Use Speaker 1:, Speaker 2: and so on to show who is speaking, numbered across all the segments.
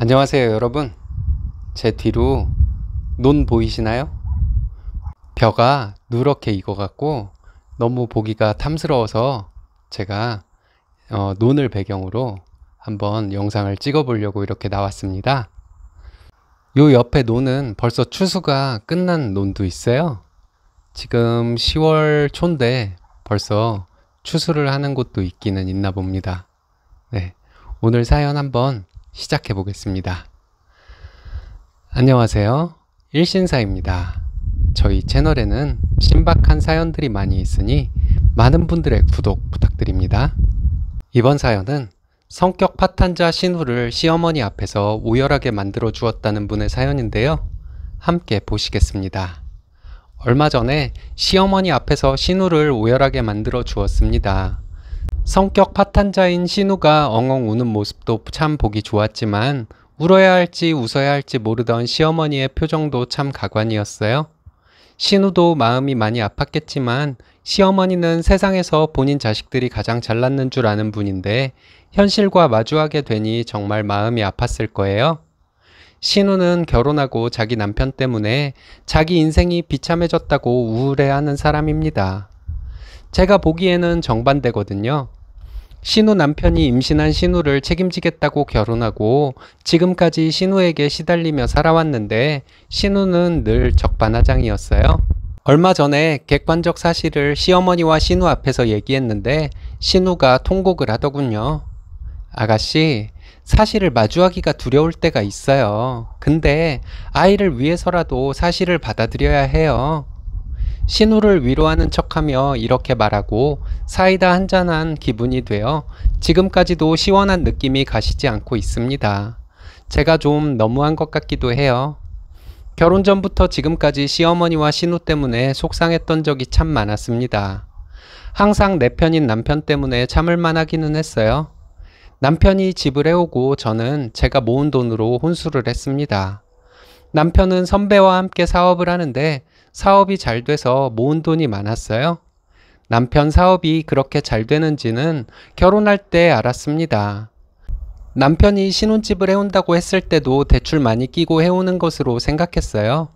Speaker 1: 안녕하세요 여러분. 제 뒤로 논 보이시나요? 벼가 누렇게 익어갖고 너무 보기가 탐스러워서 제가 논을 배경으로 한번 영상을 찍어 보려고 이렇게 나왔습니다. 요 옆에 논은 벌써 추수가 끝난 논도 있어요. 지금 10월 초인데 벌써 추수를 하는 곳도 있기는 있나 봅니다. 네, 오늘 사연 한번 시작해 보겠습니다. 안녕하세요. 일신사입니다. 저희 채널에는 신박한 사연들이 많이 있으니 많은 분들의 구독 부탁드립니다. 이번 사연은 성격 파탄자 신우를 시어머니 앞에서 오열하게 만들어 주었다는 분의 사연인데요. 함께 보시겠습니다. 얼마 전에 시어머니 앞에서 신우를 오열하게 만들어 주었습니다. 성격 파탄자인 신우가 엉엉 우는 모습도 참 보기 좋았지만 울어야 할지 웃어야 할지 모르던 시어머니의 표정도 참 가관이었어요. 신우도 마음이 많이 아팠겠지만 시어머니는 세상에서 본인 자식들이 가장 잘났는 줄 아는 분인데 현실과 마주하게 되니 정말 마음이 아팠을 거예요. 신우는 결혼하고 자기 남편 때문에 자기 인생이 비참해졌다고 우울해하는 사람입니다. 제가 보기에는 정반대거든요. 신우 남편이 임신한 신우를 책임지겠다고 결혼하고 지금까지 신우에게 시달리며 살아왔는데 신우는 늘 적반하장이었어요. 얼마 전에 객관적 사실을 시어머니와 신우 앞에서 얘기했는데 신우가 통곡을 하더군요. 아가씨, 사실을 마주하기가 두려울 때가 있어요. 근데 아이를 위해서라도 사실을 받아들여야 해요. 신우를 위로하는 척하며 이렇게 말하고 사이다 한잔한 기분이 되어 지금까지도 시원한 느낌이 가시지 않고 있습니다. 제가 좀 너무한 것 같기도 해요. 결혼 전부터 지금까지 시어머니와 신우 때문에 속상했던 적이 참 많았습니다. 항상 내 편인 남편 때문에 참을만 하기는 했어요. 남편이 집을 해오고 저는 제가 모은 돈으로 혼수를 했습니다. 남편은 선배와 함께 사업을 하는데 사업이 잘 돼서 모은 돈이 많았어요. 남편 사업이 그렇게 잘 되는지는 결혼할 때 알았습니다. 남편이 신혼집을 해온다고 했을 때도 대출 많이 끼고 해오는 것으로 생각했어요.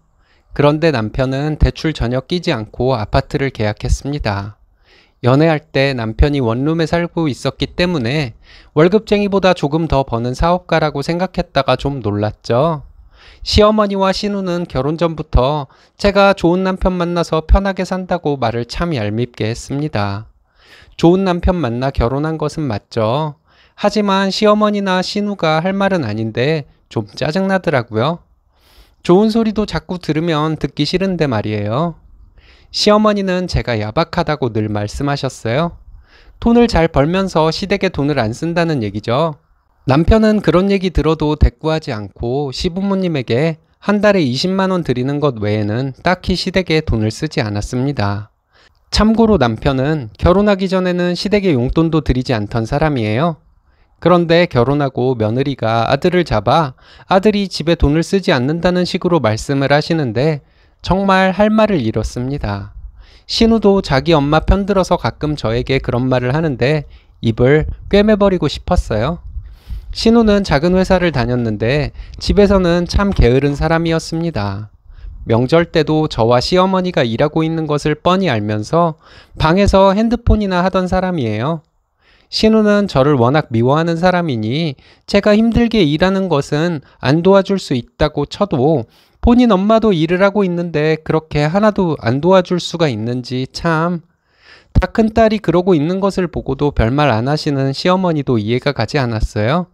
Speaker 1: 그런데 남편은 대출 전혀 끼지 않고 아파트를 계약했습니다. 연애할 때 남편이 원룸에 살고 있었기 때문에 월급쟁이보다 조금 더 버는 사업가라고 생각했다가 좀 놀랐죠. 시어머니와 신우는 결혼 전부터 제가 좋은 남편 만나서 편하게 산다고 말을 참 얄밉게 했습니다. 좋은 남편 만나 결혼한 것은 맞죠. 하지만 시어머니나 신우가 할 말은 아닌데 좀 짜증나더라고요. 좋은 소리도 자꾸 들으면 듣기 싫은데 말이에요. 시어머니는 제가 야박하다고 늘 말씀하셨어요. 돈을 잘 벌면서 시댁에 돈을 안 쓴다는 얘기죠. 남편은 그런 얘기 들어도 대꾸하지 않고 시부모님에게 한 달에 20만 원 드리는 것 외에는 딱히 시댁에 돈을 쓰지 않았습니다. 참고로 남편은 결혼하기 전에는 시댁에 용돈도 드리지 않던 사람이에요. 그런데 결혼하고 며느리가 아들을 잡아 아들이 집에 돈을 쓰지 않는다는 식으로 말씀을 하시는데 정말 할 말을 잃었습니다. 신우도 자기 엄마 편들어서 가끔 저에게 그런 말을 하는데 입을 꿰매버리고 싶었어요. 신우는 작은 회사를 다녔는데 집에서는 참 게으른 사람이었습니다. 명절 때도 저와 시어머니가 일하고 있는 것을 뻔히 알면서 방에서 핸드폰이나 하던 사람이에요. 신우는 저를 워낙 미워하는 사람이니 제가 힘들게 일하는 것은 안 도와줄 수 있다고 쳐도 본인 엄마도 일을 하고 있는데 그렇게 하나도 안 도와줄 수가 있는지 참. 다 큰 딸이 그러고 있는 것을 보고도 별말 안 하시는 시어머니도 이해가 가지 않았어요.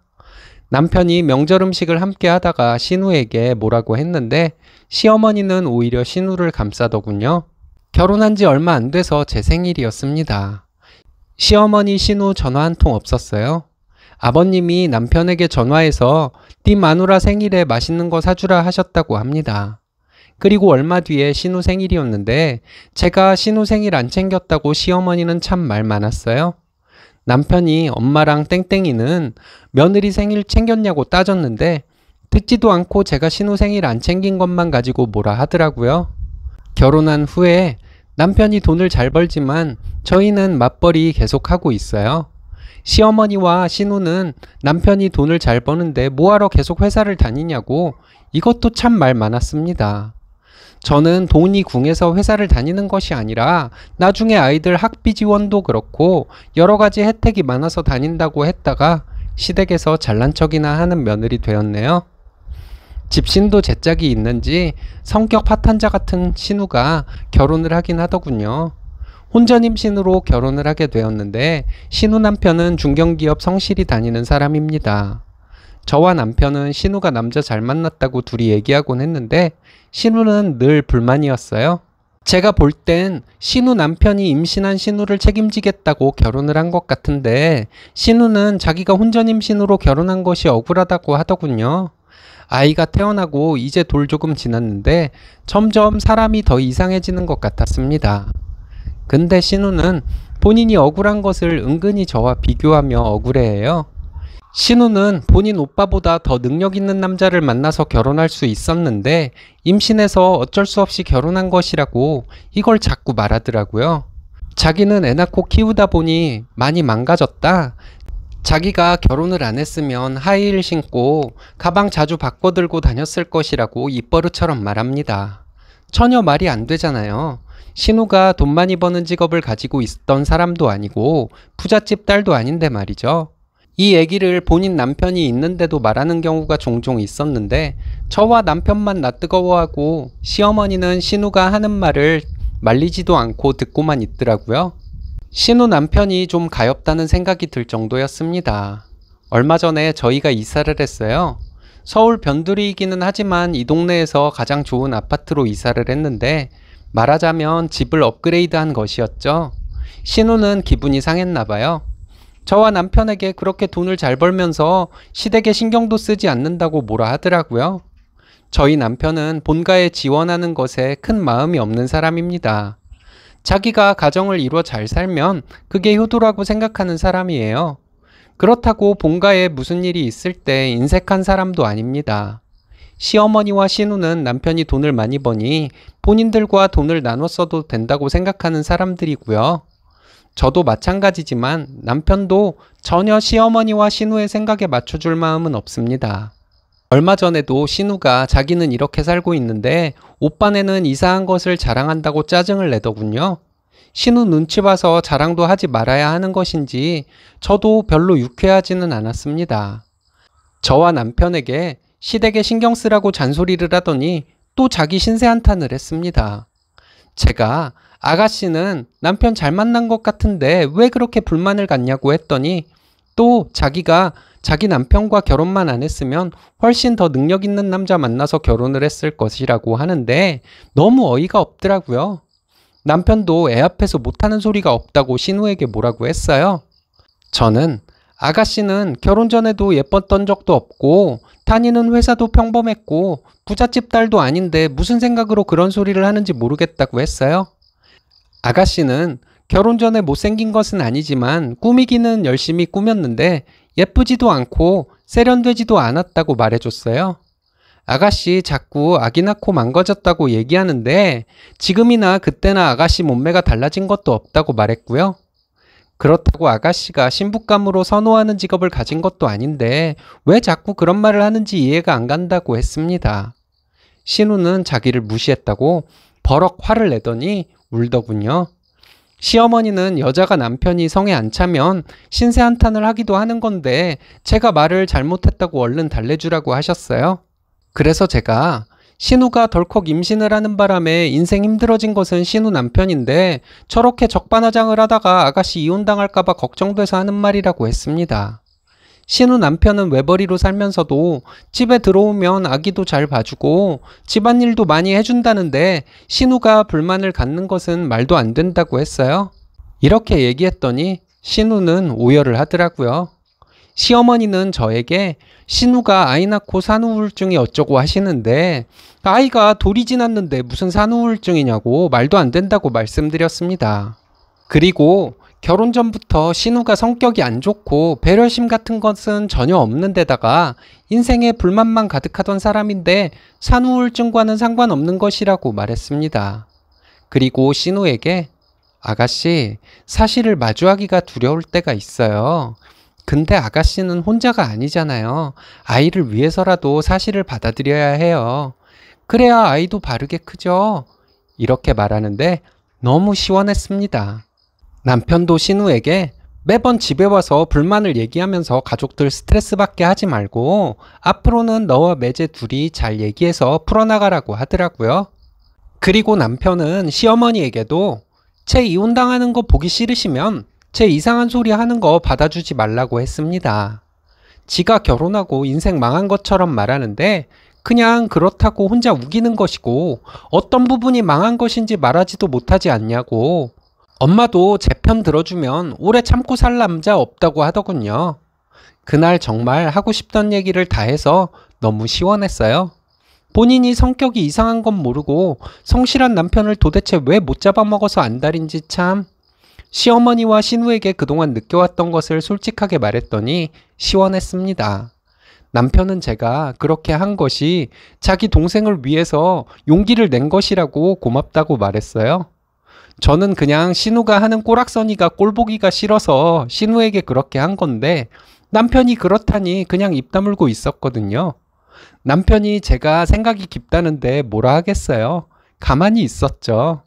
Speaker 1: 남편이 명절 음식을 함께 하다가 신우에게 뭐라고 했는데 시어머니는 오히려 신우를 감싸더군요. 결혼한 지 얼마 안 돼서 제 생일이었습니다. 시어머니 신우 전화 한 통 없었어요. 아버님이 남편에게 전화해서 네 마누라 생일에 맛있는 거 사주라 하셨다고 합니다. 그리고 얼마 뒤에 신우 생일이었는데 제가 신우 생일 안 챙겼다고 시어머니는 참 말 많았어요. 남편이 엄마랑 땡땡이는 며느리 생일 챙겼냐고 따졌는데 듣지도 않고 제가 신우 생일 안 챙긴 것만 가지고 뭐라 하더라고요. 결혼한 후에 남편이 돈을 잘 벌지만 저희는 맞벌이 계속하고 있어요. 시어머니와 신우는 남편이 돈을 잘 버는데 뭐하러 계속 회사를 다니냐고 이것도 참 말 많았습니다. 저는 돈이 궁해서 회사를 다니는 것이 아니라 나중에 아이들 학비 지원도 그렇고 여러 가지 혜택이 많아서 다닌다고 했다가 시댁에서 잘난 척이나 하는 며느리 되었네요. 집신도 제 짝이 있는지 성격 파탄자 같은 신우가 결혼을 하긴 하더군요. 혼전임 신우로 결혼을 하게 되었는데 신우 남편은 중견기업 성실히 다니는 사람입니다. 저와 남편은 신우가 남자 잘 만났다고 둘이 얘기하곤 했는데 신우는 늘 불만이었어요. 제가 볼 땐 신우 남편이 임신한 신우를 책임지겠다고 결혼을 한 것 같은데 신우는 자기가 혼전임 신우로 결혼한 것이 억울하다고 하더군요. 아이가 태어나고 이제 돌 조금 지났는데 점점 사람이 더 이상해지는 것 같았습니다. 근데 신우는 본인이 억울한 것을 은근히 저와 비교하며 억울해해요. 신우는 본인 오빠보다 더 능력 있는 남자를 만나서 결혼할 수 있었는데 임신해서 어쩔 수 없이 결혼한 것이라고 이걸 자꾸 말하더라고요. 자기는 애 낳고 키우다 보니 많이 망가졌다. 자기가 결혼을 안 했으면 하이힐 신고 가방 자주 바꿔 들고 다녔을 것이라고 입버릇처럼 말합니다. 전혀 말이 안 되잖아요. 신우가 돈 많이 버는 직업을 가지고 있던 사람도 아니고 부잣집 딸도 아닌데 말이죠. 이 얘기를 본인 남편이 있는데도 말하는 경우가 종종 있었는데 저와 남편만 낯뜨거워하고 시어머니는 신우가 하는 말을 말리지도 않고 듣고만 있더라고요. 신우 남편이 좀 가엾다는 생각이 들 정도였습니다. 얼마 전에 저희가 이사를 했어요. 서울 변두리이기는 하지만 이 동네에서 가장 좋은 아파트로 이사를 했는데 말하자면 집을 업그레이드한 것이었죠. 신우는 기분이 상했나 봐요. 저와 남편에게 그렇게 돈을 잘 벌면서 시댁에 신경도 쓰지 않는다고 뭐라 하더라고요. 저희 남편은 본가에 지원하는 것에 큰 마음이 없는 사람입니다. 자기가 가정을 이루어 잘 살면 그게 효도라고 생각하는 사람이에요. 그렇다고 본가에 무슨 일이 있을 때 인색한 사람도 아닙니다. 시어머니와 신우는 남편이 돈을 많이 버니 본인들과 돈을 나눠 써도 된다고 생각하는 사람들이고요. 저도 마찬가지지만 남편도 전혀 시어머니와 신우의 생각에 맞춰줄 마음은 없습니다. 얼마 전에도 신우가 자기는 이렇게 살고 있는데 오빠네는 이상한 것을 자랑한다고 짜증을 내더군요. 신우 눈치 봐서 자랑도 하지 말아야 하는 것인지 저도 별로 유쾌하지는 않았습니다. 저와 남편에게 시댁에 신경 쓰라고 잔소리를 하더니 또 자기 신세 한탄을 했습니다. 제가 아가씨는 남편 잘 만난 것 같은데 왜 그렇게 불만을 갖냐고 했더니 또 자기가 자기 남편과 결혼만 안 했으면 훨씬 더 능력 있는 남자 만나서 결혼을 했을 것이라고 하는데 너무 어이가 없더라고요. 남편도 애 앞에서 못하는 소리가 없다고 신우에게 뭐라고 했어요. 저는 아가씨는 결혼 전에도 예뻤던 적도 없고 다니는 회사도 평범했고 부잣집 딸도 아닌데 무슨 생각으로 그런 소리를 하는지 모르겠다고 했어요. 아가씨는 결혼 전에 못생긴 것은 아니지만 꾸미기는 열심히 꾸몄는데 예쁘지도 않고 세련되지도 않았다고 말해줬어요. 아가씨 자꾸 아기 낳고 망가졌다고 얘기하는데 지금이나 그때나 아가씨 몸매가 달라진 것도 없다고 말했고요. 그렇다고 아가씨가 신부감으로 선호하는 직업을 가진 것도 아닌데 왜 자꾸 그런 말을 하는지 이해가 안 간다고 했습니다. 신우는 자기를 무시했다고 버럭 화를 내더니 울더군요. 시어머니는 여자가 남편이 성에 안 차면 신세 한탄을 하기도 하는 건데 제가 말을 잘못했다고 얼른 달래주라고 하셨어요. 그래서 제가 신우가 덜컥 임신을 하는 바람에 인생 힘들어진 것은 신우 남편인데 저렇게 적반하장을 하다가 아가씨 이혼당할까봐 걱정돼서 하는 말이라고 했습니다. 신우 남편은 외벌이로 살면서도 집에 들어오면 아기도 잘 봐주고 집안일도 많이 해준다는데 신우가 불만을 갖는 것은 말도 안 된다고 했어요. 이렇게 얘기했더니 신우는 오열을 하더라고요. 시어머니는 저에게 신우가 아이 낳고 산후우울증이 어쩌고 하시는데 아이가 돌이 지났는데 무슨 산후우울증이냐고 말도 안 된다고 말씀드렸습니다. 그리고 결혼 전부터 신우가 성격이 안 좋고 배려심 같은 것은 전혀 없는 데다가 인생에 불만만 가득하던 사람인데 산후우울증과는 상관없는 것이라고 말했습니다. 그리고 신우에게 아가씨, 사실을 마주하기가 두려울 때가 있어요. 근데 아가씨는 혼자가 아니잖아요. 아이를 위해서라도 사실을 받아들여야 해요. 그래야 아이도 바르게 크죠. 이렇게 말하는데 너무 시원했습니다. 남편도 신우에게 매번 집에 와서 불만을 얘기하면서 가족들 스트레스 받게 하지 말고 앞으로는 너와 매제 둘이 잘 얘기해서 풀어나가라고 하더라고요. 그리고 남편은 시어머니에게도 제 이혼당하는 거 보기 싫으시면 제 이상한 소리 하는 거 받아주지 말라고 했습니다. 지가 결혼하고 인생 망한 것처럼 말하는데 그냥 그렇다고 혼자 우기는 것이고 어떤 부분이 망한 것인지 말하지도 못하지 않냐고. 엄마도 제 편 들어주면 오래 참고 살 남자 없다고 하더군요. 그날 정말 하고 싶던 얘기를 다 해서 너무 시원했어요. 본인이 성격이 이상한 건 모르고 성실한 남편을 도대체 왜 못 잡아먹어서 안달인지 참. 시어머니와 신우에게 그동안 느껴왔던 것을 솔직하게 말했더니 시원했습니다. 남편은 제가 그렇게 한 것이 자기 동생을 위해서 용기를 낸 것이라고 고맙다고 말했어요. 저는 그냥 신우가 하는 꼬락서니가 꼴보기가 싫어서 신우에게 그렇게 한 건데 남편이 그렇다니 그냥 입 다물고 있었거든요. 남편이 제가 생각이 깊다는데 뭐라 하겠어요. 가만히 있었죠.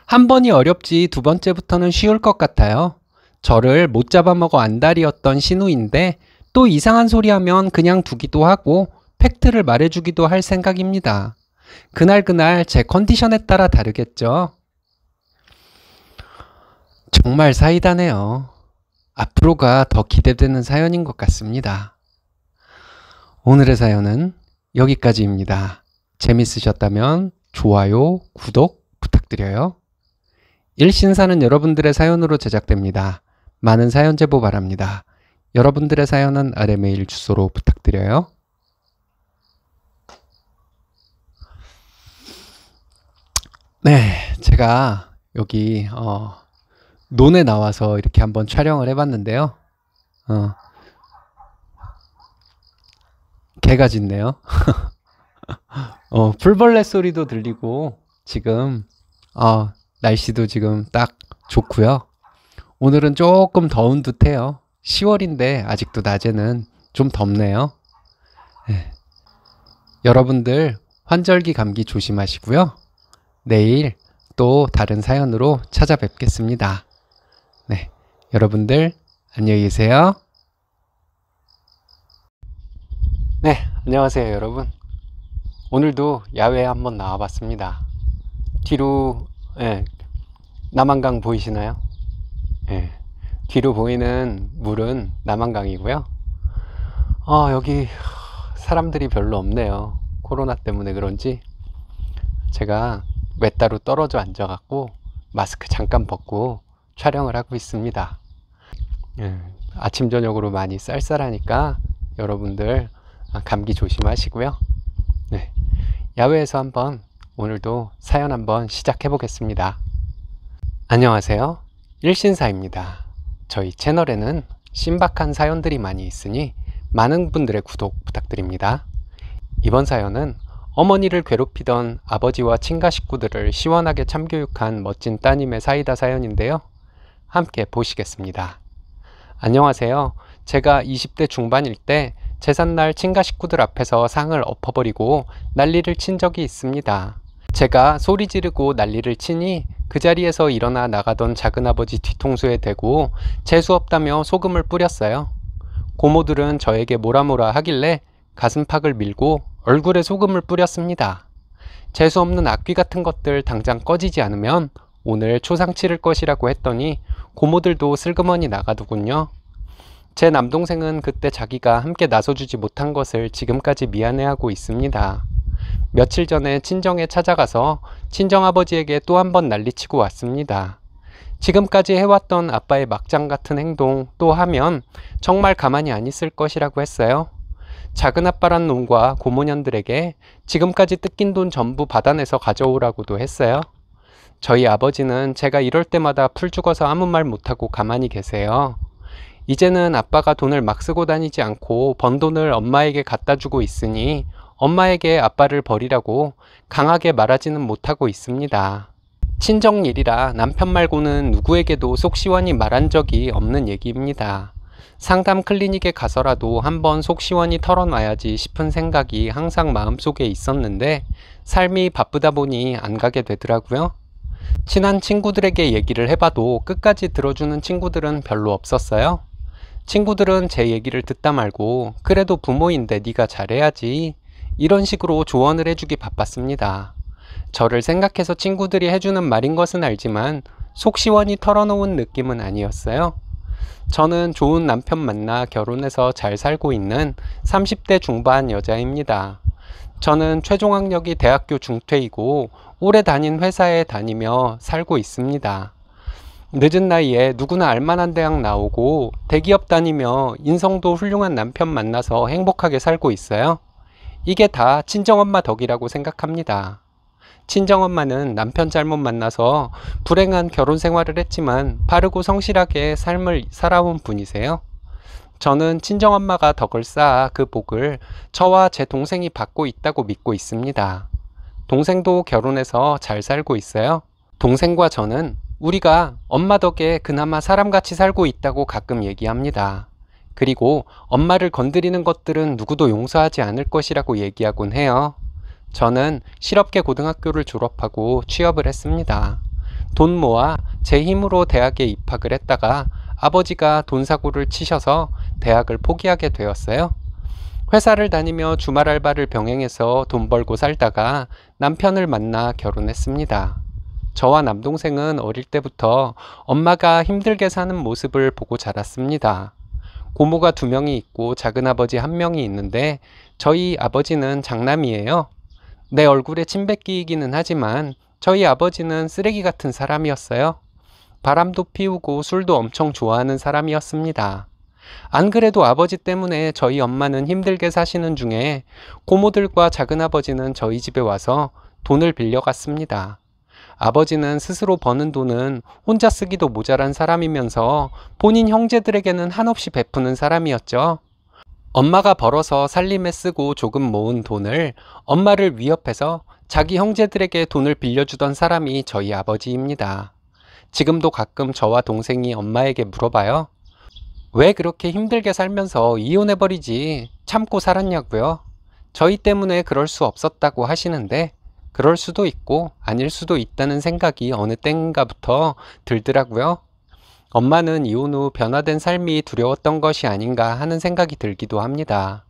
Speaker 1: 한 번이 어렵지 두 번째부터는 쉬울 것 같아요. 저를 못 잡아먹어 안달이었던 신우인데 또 이상한 소리 하면 그냥 두기도 하고 팩트를 말해주기도 할 생각입니다. 그날 제 컨디션에 따라 다르겠죠. 정말 사이다네요. 앞으로가 더 기대되는 사연인 것 같습니다. 오늘의 사연은 여기까지입니다. 재밌으셨다면 좋아요, 구독 부탁드려요. 일신사는 여러분들의 사연으로 제작됩니다. 많은 사연 제보 바랍니다. 여러분들의 사연은 아래 메일 주소로 부탁드려요. 네, 제가 여기 논에 나와서 이렇게 한번 촬영을 해봤는데요. 개가 짖네요. 풀벌레 소리도 들리고 지금 날씨도 지금 딱 좋고요. 오늘은 조금 더운 듯해요. 10월인데 아직도 낮에는 좀 덥네요. 네. 여러분들 환절기 감기 조심하시고요. 내일 또 다른 사연으로 찾아뵙겠습니다. 네, 여러분들 안녕히 계세요. 네, 안녕하세요 여러분. 오늘도 야외에 한번 나와봤습니다. 뒤로 남한강 보이시나요? 뒤로 보이는 물은 남한강이고요. 여기 사람들이 별로 없네요. 코로나 때문에 그런지 제가 외따로 떨어져 앉아갖고 마스크 잠깐 벗고 촬영을 하고 있습니다. 아침 저녁으로 많이 쌀쌀하니까 여러분들 감기 조심하시고요. 네, 야외에서 한번 오늘도 사연 한번 시작해 보겠습니다. 안녕하세요, 일신사입니다. 저희 채널에는 신박한 사연들이 많이 있으니 많은 분들의 구독 부탁드립니다. 이번 사연은 어머니를 괴롭히던 아버지와 친가 식구들을 시원하게 참교육한 멋진 따님의 사이다 사연인데요. 함께 보시겠습니다. 안녕하세요. 제가 20대 중반일 때 제삿날 친가 식구들 앞에서 상을 엎어버리고 난리를 친 적이 있습니다. 제가 소리 지르고 난리를 치니 그 자리에서 일어나 나가던 작은아버지 뒤통수에 대고 재수없다며 소금을 뿌렸어요. 고모들은 저에게 뭐라 하길래 가슴팍을 밀고 얼굴에 소금을 뿌렸습니다. 재수없는 악귀 같은 것들 당장 꺼지지 않으면 오늘 초상 치를 것이라고 했더니 고모들도 슬그머니 나가더군요. 제 남동생은 그때 자기가 함께 나서주지 못한 것을 지금까지 미안해하고 있습니다. 며칠 전에 친정에 찾아가서 친정아버지에게 또 한 번 난리치고 왔습니다. 지금까지 해왔던 아빠의 막장 같은 행동 또 하면 정말 가만히 안 있을 것이라고 했어요. 작은아빠란 놈과 고모년들에게 지금까지 뜯긴 돈 전부 받아내서 가져오라고도 했어요. 저희 아버지는 제가 이럴 때마다 풀 죽어서 아무 말 못하고 가만히 계세요. 이제는 아빠가 돈을 막 쓰고 다니지 않고 번 돈을 엄마에게 갖다 주고 있으니 엄마에게 아빠를 버리라고 강하게 말하지는 못하고 있습니다. 친정일이라 남편 말고는 누구에게도 속 시원히 말한 적이 없는 얘기입니다. 상담 클리닉에 가서라도 한번 속 시원히 털어놔야지 싶은 생각이 항상 마음속에 있었는데 삶이 바쁘다 보니 안 가게 되더라고요. 친한 친구들에게 얘기를 해봐도 끝까지 들어주는 친구들은 별로 없었어요. 친구들은 제 얘기를 듣다 말고 그래도 부모인데 네가 잘해야지 이런 식으로 조언을 해주기 바빴습니다. 저를 생각해서 친구들이 해주는 말인 것은 알지만 속 시원히 털어놓은 느낌은 아니었어요. 저는 좋은 남편 만나 결혼해서 잘 살고 있는 30대 중반 여자입니다. 저는 최종 학력이 대학교 중퇴이고 오래 다닌 회사에 다니며 살고 있습니다. 늦은 나이에 누구나 알만한 대학 나오고 대기업 다니며 인성도 훌륭한 남편 만나서 행복하게 살고 있어요. 이게 다 친정엄마 덕이라고 생각합니다. 친정엄마는 남편 잘못 만나서 불행한 결혼 생활을 했지만 바르고 성실하게 삶을 살아온 분이세요. 저는 친정엄마가 덕을 쌓아 그 복을 저와 제 동생이 받고 있다고 믿고 있습니다. 동생도 결혼해서 잘 살고 있어요. 동생과 저는 우리가 엄마 덕에 그나마 사람같이 살고 있다고 가끔 얘기합니다. 그리고 엄마를 건드리는 것들은 누구도 용서하지 않을 것이라고 얘기하곤 해요. 저는 실업계 고등학교를 졸업하고 취업을 했습니다. 돈 모아 제 힘으로 대학에 입학을 했다가 아버지가 돈 사고를 치셔서 대학을 포기하게 되었어요. 회사를 다니며 주말 알바를 병행해서 돈 벌고 살다가 남편을 만나 결혼했습니다. 저와 남동생은 어릴 때부터 엄마가 힘들게 사는 모습을 보고 자랐습니다. 고모가 2명이 있고 작은아버지 1명이 있는데 저희 아버지는 장남이에요. 내 얼굴에 침 뱉기이기는 하지만 저희 아버지는 쓰레기 같은 사람이었어요. 바람도 피우고 술도 엄청 좋아하는 사람이었습니다. 안 그래도 아버지 때문에 저희 엄마는 힘들게 사시는 중에 고모들과 작은아버지는 저희 집에 와서 돈을 빌려갔습니다. 아버지는 스스로 버는 돈은 혼자 쓰기도 모자란 사람이면서 본인 형제들에게는 한없이 베푸는 사람이었죠. 엄마가 벌어서 살림에 쓰고 조금 모은 돈을 엄마를 위협해서 자기 형제들에게 돈을 빌려주던 사람이 저희 아버지입니다. 지금도 가끔 저와 동생이 엄마에게 물어봐요. 왜 그렇게 힘들게 살면서 이혼해버리지 참고 살았냐고요. 저희 때문에 그럴 수 없었다고 하시는데 그럴 수도 있고 아닐 수도 있다는 생각이 어느 때인가부터 들더라고요. 엄마는 이혼 후 변화된 삶이 두려웠던 것이 아닌가 하는 생각이 들기도 합니다.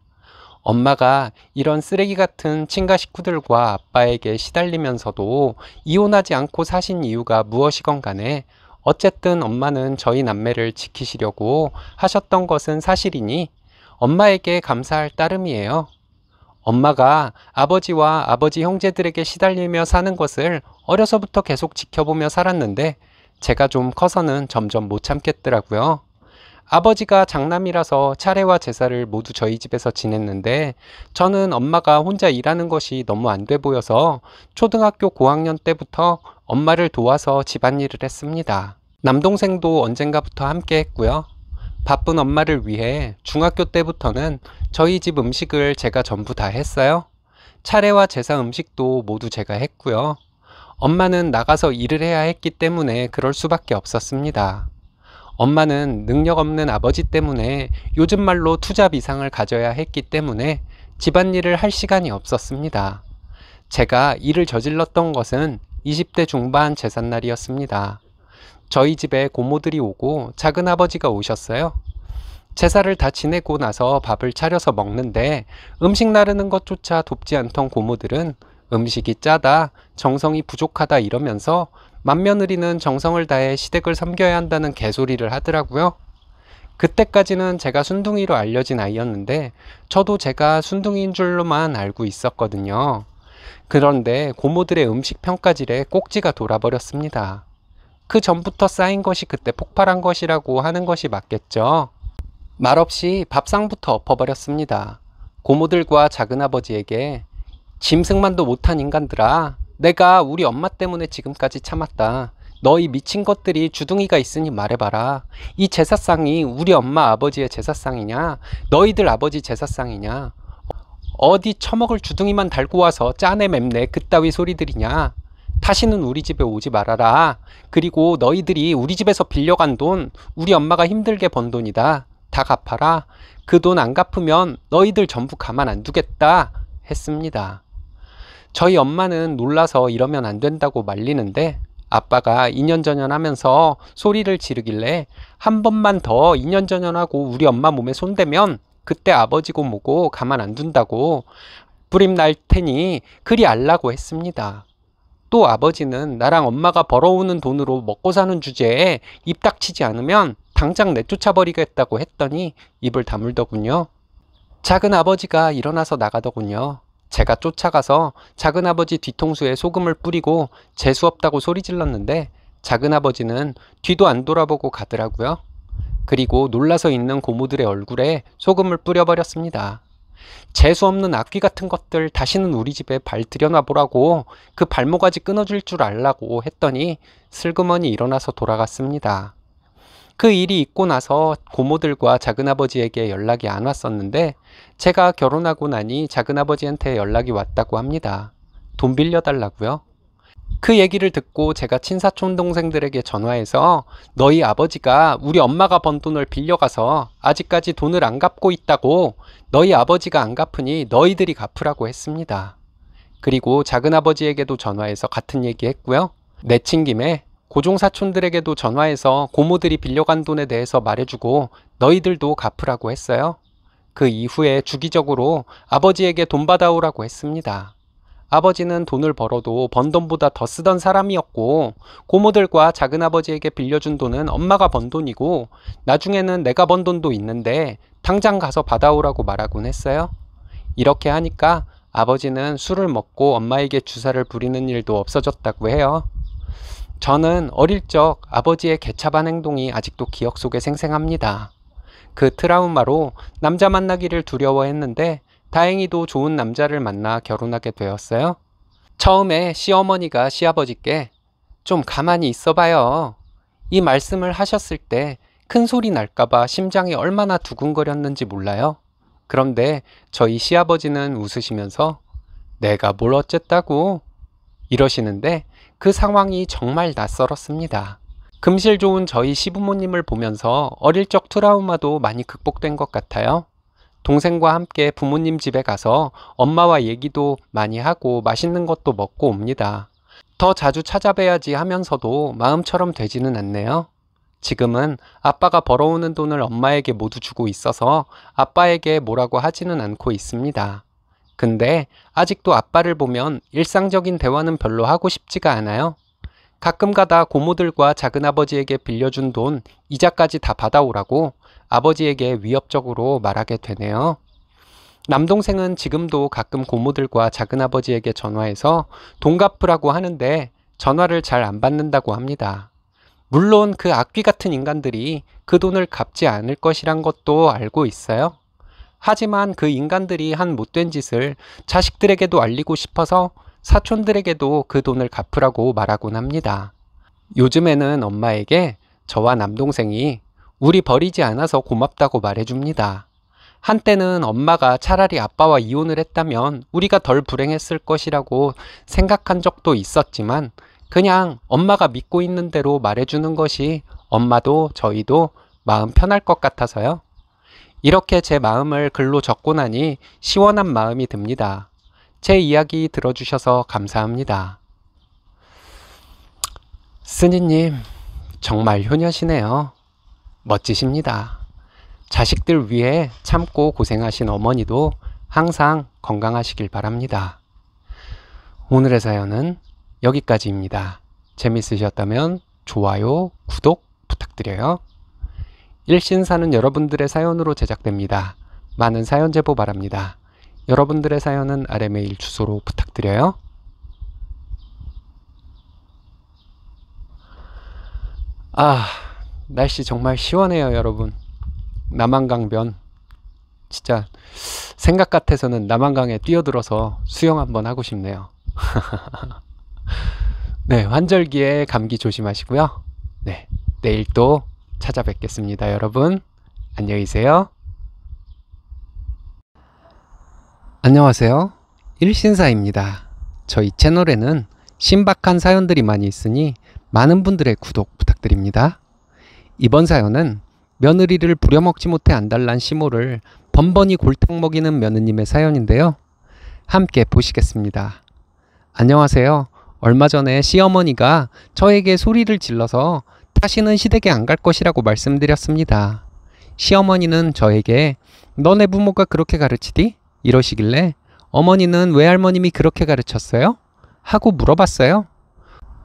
Speaker 1: 엄마가 이런 쓰레기 같은 친가 식구들과 아빠에게 시달리면서도 이혼하지 않고 사신 이유가 무엇이건 간에 어쨌든 엄마는 저희 남매를 지키시려고 하셨던 것은 사실이니 엄마에게 감사할 따름이에요. 엄마가 아버지와 아버지 형제들에게 시달리며 사는 것을 어려서부터 계속 지켜보며 살았는데 제가 좀 커서는 점점 못 참겠더라고요. 아버지가 장남이라서 차례와 제사를 모두 저희 집에서 지냈는데 저는 엄마가 혼자 일하는 것이 너무 안 돼 보여서 초등학교 고학년 때부터 엄마를 도와서 집안일을 했습니다. 남동생도 언젠가부터 함께 했고요. 바쁜 엄마를 위해 중학교 때부터는 저희 집 음식을 제가 전부 다 했어요. 차례와 제사 음식도 모두 제가 했고요. 엄마는 나가서 일을 해야 했기 때문에 그럴 수밖에 없었습니다. 엄마는 능력 없는 아버지 때문에 요즘 말로 투자 비상을 가져야 했기 때문에 집안일을 할 시간이 없었습니다. 제가 일을 저질렀던 것은 20대 중반 제삿날이었습니다. 저희 집에 고모들이 오고 작은아버지가 오셨어요. 제사를 다 지내고 나서 밥을 차려서 먹는데 음식 나르는 것조차 돕지 않던 고모들은 음식이 짜다, 정성이 부족하다 이러면서 맏며느리는 정성을 다해 시댁을 섬겨야 한다는 개소리를 하더라고요. 그때까지는 제가 순둥이로 알려진 아이였는데 저도 제가 순둥이인 줄로만 알고 있었거든요. 그런데 고모들의 음식 평가질에 꼭지가 돌아버렸습니다. 그 전부터 쌓인 것이 그때 폭발한 것이라고 하는 것이 맞겠죠. 말없이 밥상부터 엎어버렸습니다. 고모들과 작은아버지에게 짐승만도 못한 인간들아, 내가 우리 엄마 때문에 지금까지 참았다. 너희 미친 것들이 주둥이가 있으니 말해봐라. 이 제사상이 우리 엄마 아버지의 제사상이냐? 너희들 아버지 제사상이냐? 어디 처먹을 주둥이만 달고 와서 짜내 맵네 그따위 소리들이냐? 다시는 우리 집에 오지 말아라. 그리고 너희들이 우리 집에서 빌려간 돈, 우리 엄마가 힘들게 번 돈이다. 다 갚아라. 그 돈 안 갚으면 너희들 전부 가만 안 두겠다. 했습니다. 저희 엄마는 놀라서 이러면 안 된다고 말리는데 아빠가 이년저년 하면서 소리를 지르길래 한 번만 더 이년저년하고 우리 엄마 몸에 손대면 그때 아버지고 뭐고 가만 안 둔다고 뿌림 날 테니 그리 알라고 했습니다. 또 아버지는 나랑 엄마가 벌어오는 돈으로 먹고 사는 주제에 입 닥치지 않으면 당장 내쫓아 버리겠다고 했더니 입을 다물더군요. 작은 아버지가 일어나서 나가더군요. 제가 쫓아가서 작은 아버지 뒤통수에 소금을 뿌리고 재수 없다고 소리 질렀는데 작은 아버지는 뒤도 안 돌아보고 가더라고요. 그리고 놀라서 있는 고모들의 얼굴에 소금을 뿌려버렸습니다. 재수 없는 악귀 같은 것들 다시는 우리 집에 발 들여놔 보라고 그 발모가지 끊어줄 줄 알라고 했더니 슬그머니 일어나서 돌아갔습니다. 그 일이 있고 나서 고모들과 작은아버지에게 연락이 안 왔었는데 제가 결혼하고 나니 작은아버지한테 연락이 왔다고 합니다. 돈 빌려달라고요. 그 얘기를 듣고 제가 친사촌 동생들에게 전화해서 너희 아버지가 우리 엄마가 번 돈을 빌려가서 아직까지 돈을 안 갚고 있다고 너희 아버지가 안 갚으니 너희들이 갚으라고 했습니다. 그리고 작은아버지에게도 전화해서 같은 얘기 했고요. 내친 김에 고종사촌들에게도 전화해서 고모들이 빌려간 돈에 대해서 말해주고 너희들도 갚으라고 했어요. 그 이후에 주기적으로 아버지에게 돈 받아오라고 했습니다. 아버지는 돈을 벌어도 번 돈보다 더 쓰던 사람이었고 고모들과 작은아버지에게 빌려준 돈은 엄마가 번 돈이고 나중에는 내가 번 돈도 있는데 당장 가서 받아오라고 말하곤 했어요. 이렇게 하니까 아버지는 술을 먹고 엄마에게 주사를 부리는 일도 없어졌다고 해요. 저는 어릴 적 아버지의 개차반 행동이 아직도 기억 속에 생생합니다. 그 트라우마로 남자 만나기를 두려워했는데 다행히도 좋은 남자를 만나 결혼하게 되었어요. 처음에 시어머니가 시아버지께 좀 가만히 있어봐요. 이 말씀을 하셨을 때 큰 소리 날까봐 심장이 얼마나 두근거렸는지 몰라요. 그런데 저희 시아버지는 웃으시면서 내가 뭘 어쨌다고 이러시는데 그 상황이 정말 낯설었습니다. 금실 좋은 저희 시부모님을 보면서 어릴 적 트라우마도 많이 극복된 것 같아요. 동생과 함께 부모님 집에 가서 엄마와 얘기도 많이 하고 맛있는 것도 먹고 옵니다. 더 자주 찾아뵈야지 하면서도 마음처럼 되지는 않네요. 지금은 아빠가 벌어오는 돈을 엄마에게 모두 주고 있어서 아빠에게 뭐라고 하지는 않고 있습니다. 근데 아직도 아빠를 보면 일상적인 대화는 별로 하고 싶지가 않아요. 가끔 가다 고모들과 작은아버지에게 빌려준 돈 이자까지 다 받아오라고 아버지에게 위협적으로 말하게 되네요. 남동생은 지금도 가끔 고모들과 작은아버지에게 전화해서 돈 갚으라고 하는데 전화를 잘 안 받는다고 합니다. 물론 그 악귀 같은 인간들이 그 돈을 갚지 않을 것이란 것도 알고 있어요. 하지만 그 인간들이 한 못된 짓을 자식들에게도 알리고 싶어서 사촌들에게도 그 돈을 갚으라고 말하곤 합니다. 요즘에는 엄마에게 저와 남동생이 우리 버리지 않아서 고맙다고 말해줍니다. 한때는 엄마가 차라리 아빠와 이혼을 했다면 우리가 덜 불행했을 것이라고 생각한 적도 있었지만 그냥 엄마가 믿고 있는 대로 말해주는 것이 엄마도 저희도 마음 편할 것 같아서요. 이렇게 제 마음을 글로 적고 나니 시원한 마음이 듭니다. 제 이야기 들어주셔서 감사합니다. 스니님, 정말 효녀시네요. 멋지십니다. 자식들 위해 참고 고생하신 어머니도 항상 건강하시길 바랍니다. 오늘의 사연은 여기까지입니다. 재밌으셨다면 좋아요, 구독 부탁드려요. 일신 사는 여러분들의 사연으로 제작됩니다. 많은 사연 제보 바랍니다. 여러분들의 사연은 아래 메일 주소로 부탁드려요. 날씨 정말 시원해요, 여러분. 남한강변. 진짜 생각 같아서는 남한강에 뛰어들어서 수영 한번 하고 싶네요. 네, 환절기에 감기 조심하시고요. 네, 내일 또 찾아뵙겠습니다, 여러분. 안녕히 계세요. 안녕하세요. 일신사입니다. 저희 채널에는 신박한 사연들이 많이 있으니 많은 분들의 구독 부탁드립니다. 이번 사연은 며느리를 부려먹지 못해 안달난 시모를 번번이 골탕 먹이는 며느님의 사연인데요. 함께 보시겠습니다. 안녕하세요. 얼마 전에 시어머니가 저에게 소리를 질러서 다시는 시댁에 안 갈 것이라고 말씀드렸습니다. 시어머니는 저에게 너네 부모가 그렇게 가르치디? 이러시길래 어머니는 외할머님이 그렇게 가르쳤어요? 하고 물어봤어요.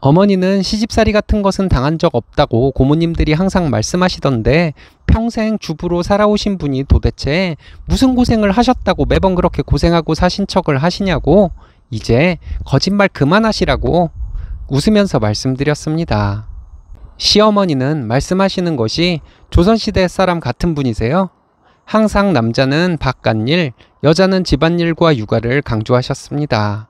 Speaker 1: 어머니는 시집살이 같은 것은 당한 적 없다고 고모님들이 항상 말씀하시던데 평생 주부로 살아오신 분이 도대체 무슨 고생을 하셨다고 매번 그렇게 고생하고 사신 척을 하시냐고 이제 거짓말 그만하시라고 웃으면서 말씀드렸습니다. 시어머니는 말씀하시는 것이 조선시대 사람 같은 분이세요. 항상 남자는 바깥일, 여자는 집안일과 육아를 강조하셨습니다.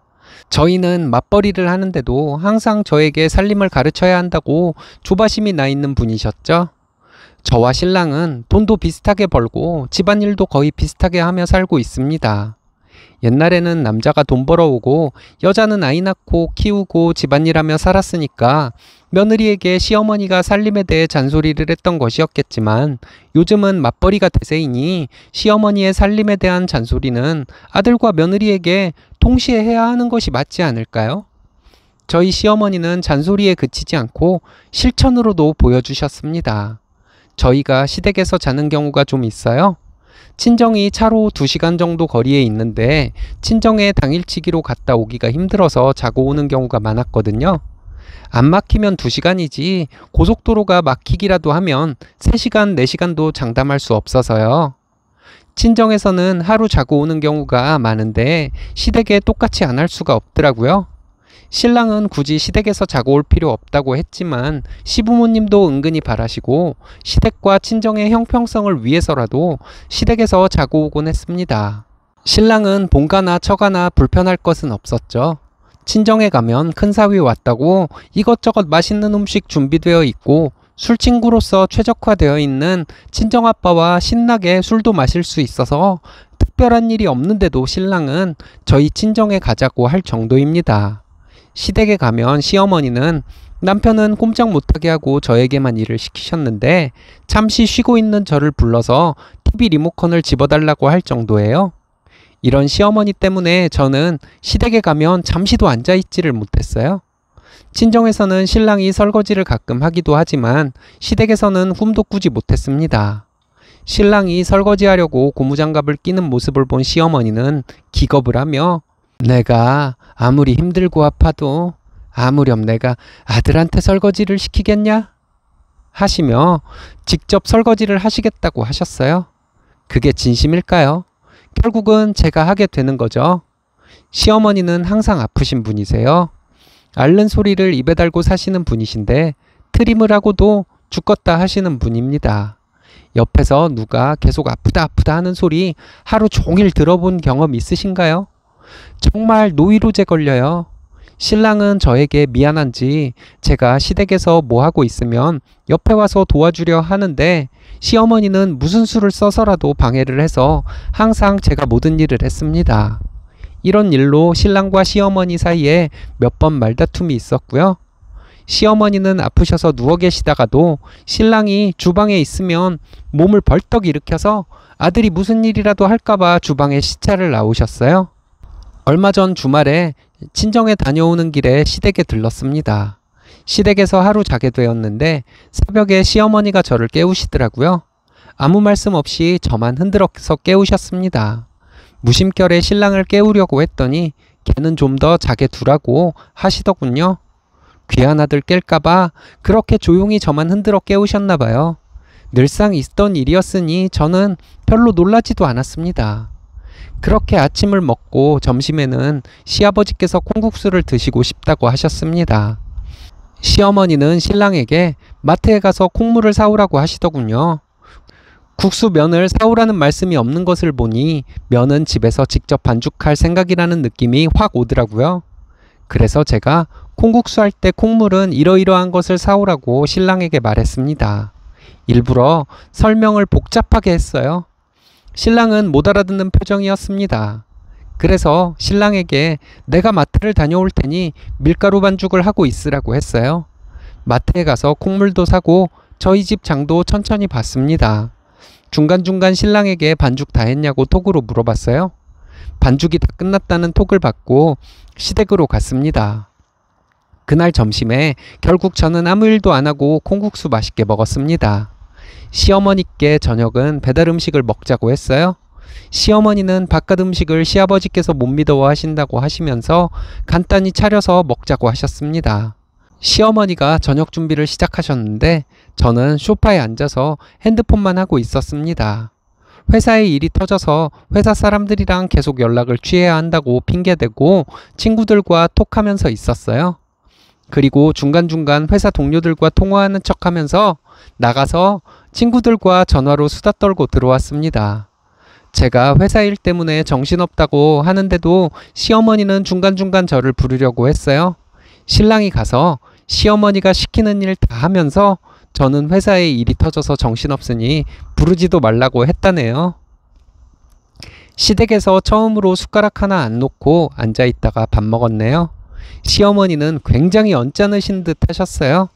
Speaker 1: 저희는 맞벌이를 하는데도 항상 저에게 살림을 가르쳐야 한다고 조바심이 나 있는 분이셨죠. 저와 신랑은 돈도 비슷하게 벌고 집안일도 거의 비슷하게 하며 살고 있습니다. 옛날에는 남자가 돈 벌어오고 여자는 아이 낳고 키우고 집안일하며 살았으니까 며느리에게 시어머니가 살림에 대해 잔소리를 했던 것이었겠지만 요즘은 맞벌이가 대세이니 시어머니의 살림에 대한 잔소리는 아들과 며느리에게 동시에 해야 하는 것이 맞지 않을까요? 저희 시어머니는 잔소리에 그치지 않고 실천으로도 보여주셨습니다. 저희가 시댁에서 자는 경우가 좀 있어요. 친정이 차로 2시간 정도 거리에 있는데 친정에 당일치기로 갔다 오기가 힘들어서 자고 오는 경우가 많았거든요. 안 막히면 2시간이지 고속도로가 막히기라도 하면 3시간, 4시간도 장담할 수 없어서요. 친정에서는 하루 자고 오는 경우가 많은데 시댁에 똑같이 안 할 수가 없더라고요. 신랑은 굳이 시댁에서 자고 올 필요 없다고 했지만 시부모님도 은근히 바라시고 시댁과 친정의 형평성을 위해서라도 시댁에서 자고 오곤 했습니다. 신랑은 본가나 처가나 불편할 것은 없었죠. 친정에 가면 큰 사위 왔다고 이것저것 맛있는 음식 준비되어 있고 술친구로서 최적화되어 있는 친정아빠와 신나게 술도 마실 수 있어서 특별한 일이 없는데도 신랑은 저희 친정에 가자고 할 정도입니다. 시댁에 가면 시어머니는 남편은 꼼짝 못하게 하고 저에게만 일을 시키셨는데 잠시 쉬고 있는 저를 불러서 TV 리모컨을 집어달라고 할 정도예요. 이런 시어머니 때문에 저는 시댁에 가면 잠시도 앉아있지를 못했어요. 친정에서는 신랑이 설거지를 가끔 하기도 하지만 시댁에서는 훔도 꾸지 못했습니다. 신랑이 설거지하려고 고무장갑을 끼는 모습을 본 시어머니는 기겁을 하며 내가 아무리 힘들고 아파도 아무렴 내가 아들한테 설거지를 시키겠냐? 하시며 직접 설거지를 하시겠다고 하셨어요. 그게 진심일까요? 결국은 제가 하게 되는 거죠. 시어머니는 항상 아프신 분이세요. 앓는 소리를 입에 달고 사시는 분이신데 트림을 하고도 죽겠다 하시는 분입니다. 옆에서 누가 계속 아프다 아프다 하는 소리 하루 종일 들어본 경험 있으신가요? 정말 노이로제 걸려요. 신랑은 저에게 미안한지 제가 시댁에서 뭐 하고 있으면 옆에 와서 도와주려 하는데 시어머니는 무슨 수를 써서라도 방해를 해서 항상 제가 모든 일을 했습니다. 이런 일로 신랑과 시어머니 사이에 몇 번 말다툼이 있었고요. 시어머니는 아프셔서 누워 계시다가도 신랑이 주방에 있으면 몸을 벌떡 일으켜서 아들이 무슨 일이라도 할까봐 주방에 시찰을 나오셨어요. 얼마 전 주말에 친정에 다녀오는 길에 시댁에 들렀습니다. 시댁에서 하루 자게 되었는데 새벽에 시어머니가 저를 깨우시더라고요. 아무 말씀 없이 저만 흔들어서 깨우셨습니다. 무심결에 신랑을 깨우려고 했더니 걔는 좀 더 자게 두라고 하시더군요. 귀한 아들 깰까봐 그렇게 조용히 저만 흔들어 깨우셨나봐요. 늘상 있던 일이었으니 저는 별로 놀라지도 않았습니다. 그렇게 아침을 먹고 점심에는 시아버지께서 콩국수를 드시고 싶다고 하셨습니다. 시어머니는 신랑에게 마트에 가서 콩물을 사오라고 하시더군요. 국수 면을 사오라는 말씀이 없는 것을 보니 면은 집에서 직접 반죽할 생각이라는 느낌이 확 오더라고요. 그래서 제가 콩국수 할 때 콩물은 이러이러한 것을 사오라고 신랑에게 말했습니다. 일부러 설명을 복잡하게 했어요. 신랑은 못 알아듣는 표정이었습니다. 그래서 신랑에게 내가 마트를 다녀올 테니 밀가루 반죽을 하고 있으라고 했어요. 마트에 가서 콩물도 사고 저희 집 장도 천천히 봤습니다. 중간중간 신랑에게 반죽 다 했냐고 톡으로 물어봤어요. 반죽이 다 끝났다는 톡을 받고 시댁으로 갔습니다. 그날 점심에 결국 저는 아무 일도 안 하고 콩국수 맛있게 먹었습니다. 시어머니께 저녁은 배달 음식을 먹자고 했어요. 시어머니는 바깥 음식을 시아버지께서 못 믿어 하신다고 하시면서 간단히 차려서 먹자고 하셨습니다. 시어머니가 저녁 준비를 시작하셨는데 저는 소파에 앉아서 핸드폰만 하고 있었습니다. 회사에 일이 터져서 회사 사람들이랑 계속 연락을 취해야 한다고 핑계대고 친구들과 톡하면서 있었어요. 그리고 중간중간 회사 동료들과 통화하는 척 하면서 나가서 친구들과 전화로 수다 떨고 들어왔습니다. 제가 회사 일 때문에 정신없다고 하는데도 시어머니는 중간중간 저를 부르려고 했어요. 신랑이 가서 시어머니가 시키는 일 다 하면서 저는 회사에 일이 터져서 정신없으니 부르지도 말라고 했다네요. 시댁에서 처음으로 숟가락 하나 안 놓고 앉아있다가 밥 먹었네요. 시어머니는 굉장히 언짢으신 듯 하셨어요.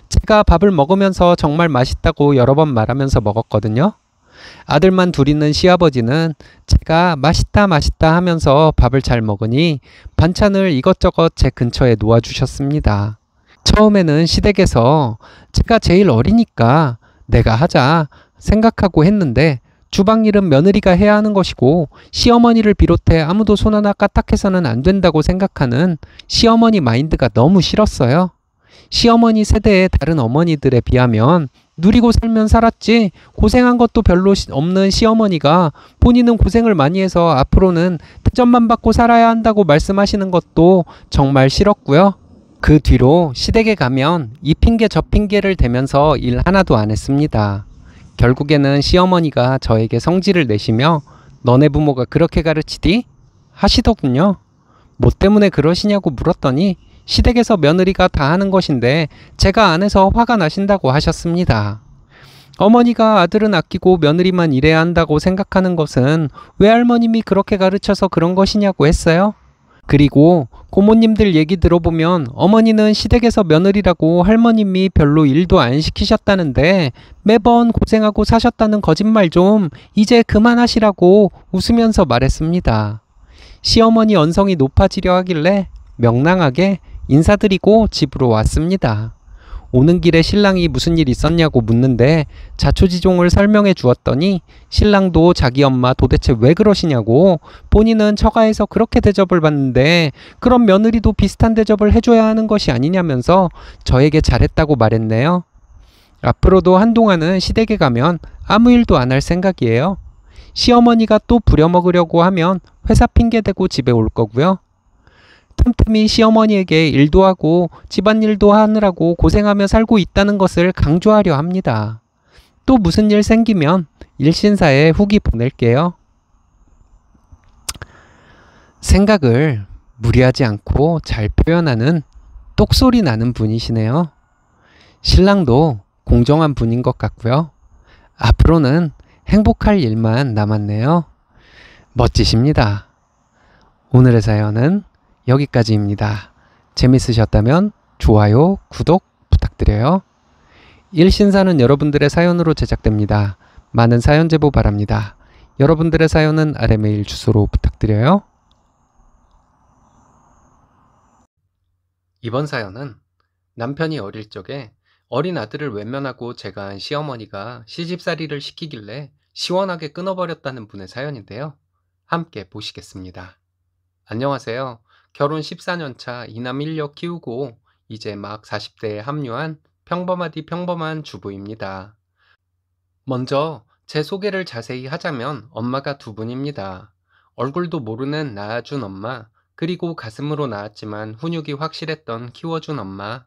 Speaker 1: 제가 밥을 먹으면서 정말 맛있다고 여러 번 말하면서 먹었거든요. 아들만 둘 있는 시아버지는 제가 맛있다 맛있다 하면서 밥을 잘 먹으니 반찬을 이것저것 제 근처에 놓아주셨습니다. 처음에는 시댁에서 제가 제일 어리니까 내가 하자 생각하고 했는데 주방일은 며느리가 해야 하는 것이고 시어머니를 비롯해 아무도 손 하나 까딱해서는 안 된다고 생각하는 시어머니 마인드가 너무 싫었어요. 시어머니 세대의 다른 어머니들에 비하면 누리고 살면 살았지 고생한 것도 별로 없는 시어머니가 본인은 고생을 많이 해서 앞으로는 대접만 받고 살아야 한다고 말씀하시는 것도 정말 싫었고요. 그 뒤로 시댁에 가면 이 핑계 저 핑계를 대면서 일 하나도 안 했습니다. 결국에는 시어머니가 저에게 성질을 내시며 너네 부모가 그렇게 가르치디? 하시더군요. 뭐 때문에 그러시냐고 물었더니 시댁에서 며느리가 다 하는 것인데 제가 안 해서 화가 나신다고 하셨습니다. 어머니가 아들은 아끼고 며느리만 일해야 한다고 생각하는 것은 외할머님이 그렇게 가르쳐서 그런 것이냐고 했어요. 그리고 고모님들 얘기 들어보면 어머니는 시댁에서 며느리라고 할머님이 별로 일도 안 시키셨다는데 매번 고생하고 사셨다는 거짓말 좀 이제 그만하시라고 웃으면서 말했습니다. 시어머니 언성이 높아지려 하길래 명랑하게 인사드리고 집으로 왔습니다. 오는 길에 신랑이 무슨 일 있었냐고 묻는데 자초지종을 설명해 주었더니 신랑도 자기 엄마 도대체 왜 그러시냐고 본인은 처가에서 그렇게 대접을 받는데 그럼 며느리도 비슷한 대접을 해줘야 하는 것이 아니냐면서 저에게 잘했다고 말했네요. 앞으로도 한동안은 시댁에 가면 아무 일도 안 할 생각이에요. 시어머니가 또 부려먹으려고 하면 회사 핑계대고 집에 올 거고요. 틈틈이 시어머니에게 일도 하고 집안일도 하느라고 고생하며 살고 있다는 것을 강조하려 합니다. 또 무슨 일 생기면 일신사에 후기 보낼게요. 생각을 무리하지 않고 잘 표현하는 똑소리 나는 분이시네요. 신랑도 공정한 분인 것 같고요. 앞으로는 행복할 일만 남았네요. 멋지십니다. 오늘의 사연은 여기까지입니다. 재밌으셨다면 좋아요, 구독 부탁드려요. 일신사는 여러분들의 사연으로 제작됩니다. 많은 사연 제보 바랍니다. 여러분들의 사연은 아래 메일 주소로 부탁드려요. 이번 사연은 남편이 어릴 적에 어린 아들을 외면하고 제가 한 시어머니가 시집살이를 시키길래 시원하게 끊어버렸다는 분의 사연인데요. 함께 보시겠습니다. 안녕하세요. 결혼 14년 차 이남 1녀 키우고 이제 막 40대에 합류한 평범하디 평범한 주부입니다. 먼저 제 소개를 자세히 하자면 엄마가 두 분입니다. 얼굴도 모르는 낳아준 엄마, 그리고 가슴으로 낳았지만 훈육이 확실했던 키워준 엄마.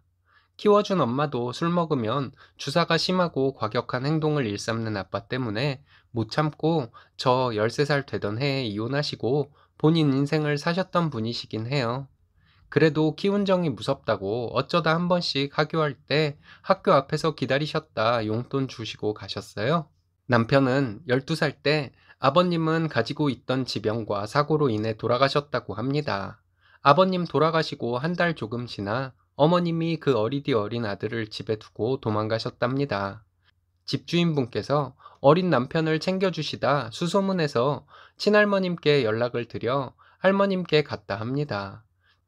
Speaker 1: 키워준 엄마도 술 먹으면 주사가 심하고 과격한 행동을 일삼는 아빠 때문에 못 참고 저 13살 되던 해에 이혼하시고 본인 인생을 사셨던 분이시긴 해요. 그래도 키운 정이 무섭다고 어쩌다 한 번씩 하교할 때 학교 앞에서 기다리셨다 용돈 주시고 가셨어요. 남편은 12살 때 아버님은 가지고 있던 지병과 사고로 인해 돌아가셨다고 합니다. 아버님 돌아가시고 한 달 조금 지나 어머님이 그 어리디 어린 아들을 집에 두고 도망가셨답니다. 집주인분께서 어린 남편을 챙겨주시다 수소문해서 친할머님께 연락을 드려 할머님께 갔다 합니다.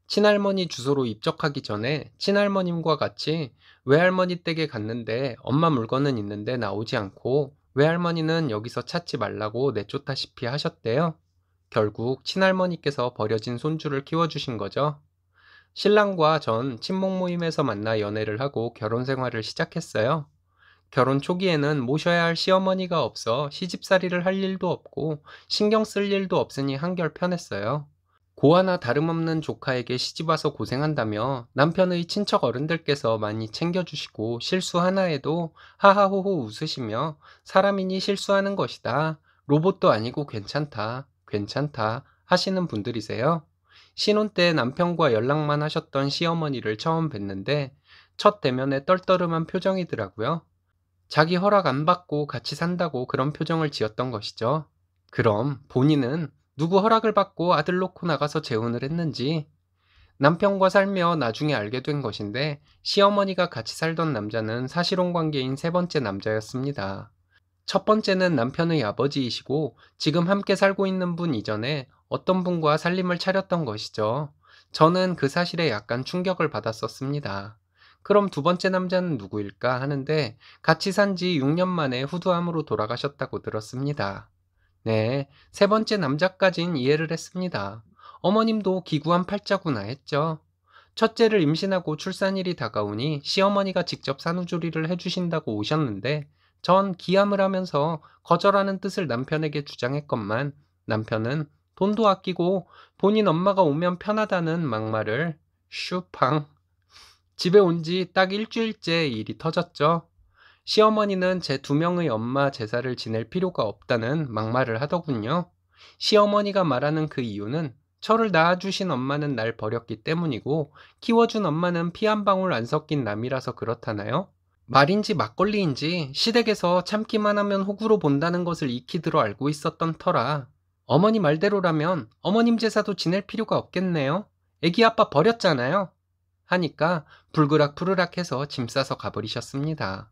Speaker 1: 친할머니 주소로 입적하기 전에 친할머님과 같이 외할머니 댁에 갔는데 엄마 물건은 있는데 나오지 않고 외할머니는 여기서 찾지 말라고 내쫓다시피 하셨대요. 결국 친할머니께서 버려진 손주를 키워주신 거죠. 신랑과 전 친목 모임에서 만나 연애를 하고 결혼 생활을 시작했어요. 결혼 초기에는 모셔야 할 시어머니가 없어 시집살이를 할 일도 없고 신경 쓸 일도 없으니 한결 편했어요. 고아나 다름없는 조카에게 시집와서 고생한다며 남편의 친척 어른들께서 많이 챙겨주시고 실수 하나에도 하하호호 웃으시며 사람이니 실수하는 것이다. 로봇도 아니고 괜찮다. 괜찮다. 하시는 분들이세요. 신혼 때 남편과 연락만 하셨던 시어머니를 처음 뵀는데 첫 대면에 떨떠름한 표정이더라고요. 자기 허락 안 받고 같이 산다고 그런 표정을 지었던 것이죠. 그럼 본인은 누구 허락을 받고 아들 놓고 나가서 재혼을 했는지 남편과 살며 나중에 알게 된 것인데 시어머니가 같이 살던 남자는 사실혼 관계인 세 번째 남자였습니다. 첫 번째는 남편의 아버지이시고 지금 함께 살고 있는 분 이전에 어떤 분과 살림을 차렸던 것이죠. 저는 그 사실에 약간 충격을 받았었습니다. 그럼 두 번째 남자는 누구일까 하는데 같이 산지 6년 만에 후두암으로 돌아가셨다고 들었습니다. 네, 세 번째 남자까진 이해를 했습니다. 어머님도 기구한 팔자구나 했죠. 첫째를 임신하고 출산일이 다가오니 시어머니가 직접 산후조리를 해주신다고 오셨는데 전 기함을 하면서 거절하는 뜻을 남편에게 주장했건만 남편은 돈도 아끼고 본인 엄마가 오면 편하다는 막말을 슈팡. 집에 온 지 딱 일주일째 일이 터졌죠. 시어머니는 제 두 명의 엄마 제사를 지낼 필요가 없다는 막말을 하더군요. 시어머니가 말하는 그 이유는 저를 낳아주신 엄마는 날 버렸기 때문이고 키워준 엄마는 피 한 방울 안 섞인 남이라서 그렇다나요? 말인지 막걸리인지 시댁에서 참기만 하면 호구로 본다는 것을 익히 들어 알고 있었던 터라 어머니 말대로라면 어머님 제사도 지낼 필요가 없겠네요. 애기 아빠 버렸잖아요. 하니까 불그락푸르락 해서 짐 싸서 가버리셨습니다.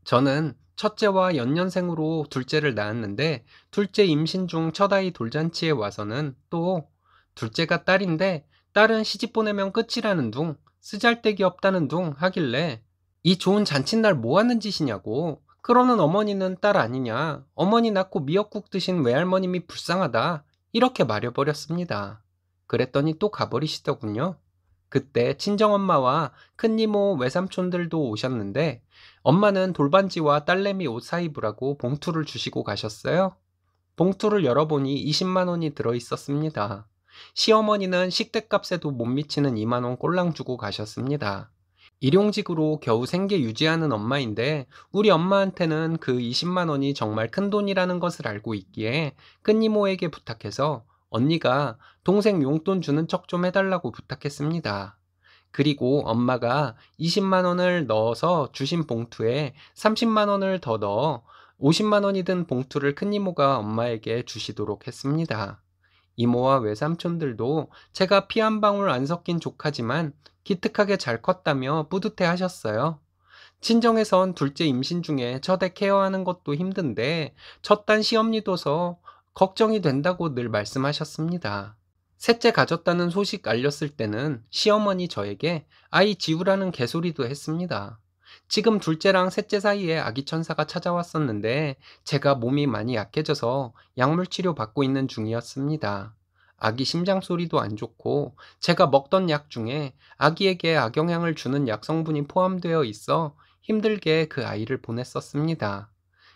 Speaker 1: 저는 첫째와 연년생으로 둘째를 낳았는데 둘째 임신 중 첫 아이 돌잔치에 와서는 또 둘째가 딸인데 딸은 시집 보내면 끝이라는 둥 쓰잘데기 없다는 둥 하길래 이 좋은 잔칫날 뭐 하는 짓이냐고 그러는 어머니는 딸 아니냐 어머니 낳고 미역국 드신 외할머님이 불쌍하다 이렇게 말해버렸습니다. 그랬더니 또 가버리시더군요. 그때 친정엄마와 큰이모 외삼촌들도 오셨는데 엄마는 돌반지와 딸내미 옷 사입으라고 봉투를 주시고 가셨어요. 봉투를 열어보니 20만 원이 들어있었습니다. 시어머니는 식대값에도 못 미치는 2만 원 꼴랑 주고 가셨습니다. 일용직으로 겨우 생계 유지하는 엄마인데 우리 엄마한테는 그 20만 원이 정말 큰 돈이라는 것을 알고 있기에 큰이모에게 부탁해서 언니가 동생 용돈 주는 척 좀 해달라고 부탁했습니다. 그리고 엄마가 20만 원을 넣어서 주신 봉투에 30만 원을 더 넣어 50만 원이 든 봉투를 큰이모가 엄마에게 주시도록 했습니다. 이모와 외삼촌들도 제가 피 한 방울 안 섞인 조카지만 기특하게 잘 컸다며 뿌듯해 하셨어요. 친정에선 둘째 임신 중에 첫애 케어하는 것도 힘든데 첫단 시험니 둬서 걱정이 된다고 늘 말씀하셨습니다. 셋째 가졌다는 소식 알렸을 때는 시어머니 저에게 아이 지우라는 개소리도 했습니다. 지금 둘째랑 셋째 사이에 아기 천사가 찾아왔었는데 제가 몸이 많이 약해져서 약물 치료 받고 있는 중이었습니다. 아기 심장 소리도 안 좋고 제가 먹던 약 중에 아기에게 악영향을 주는 약 성분이 포함되어 있어 힘들게 그 아이를 보냈었습니다.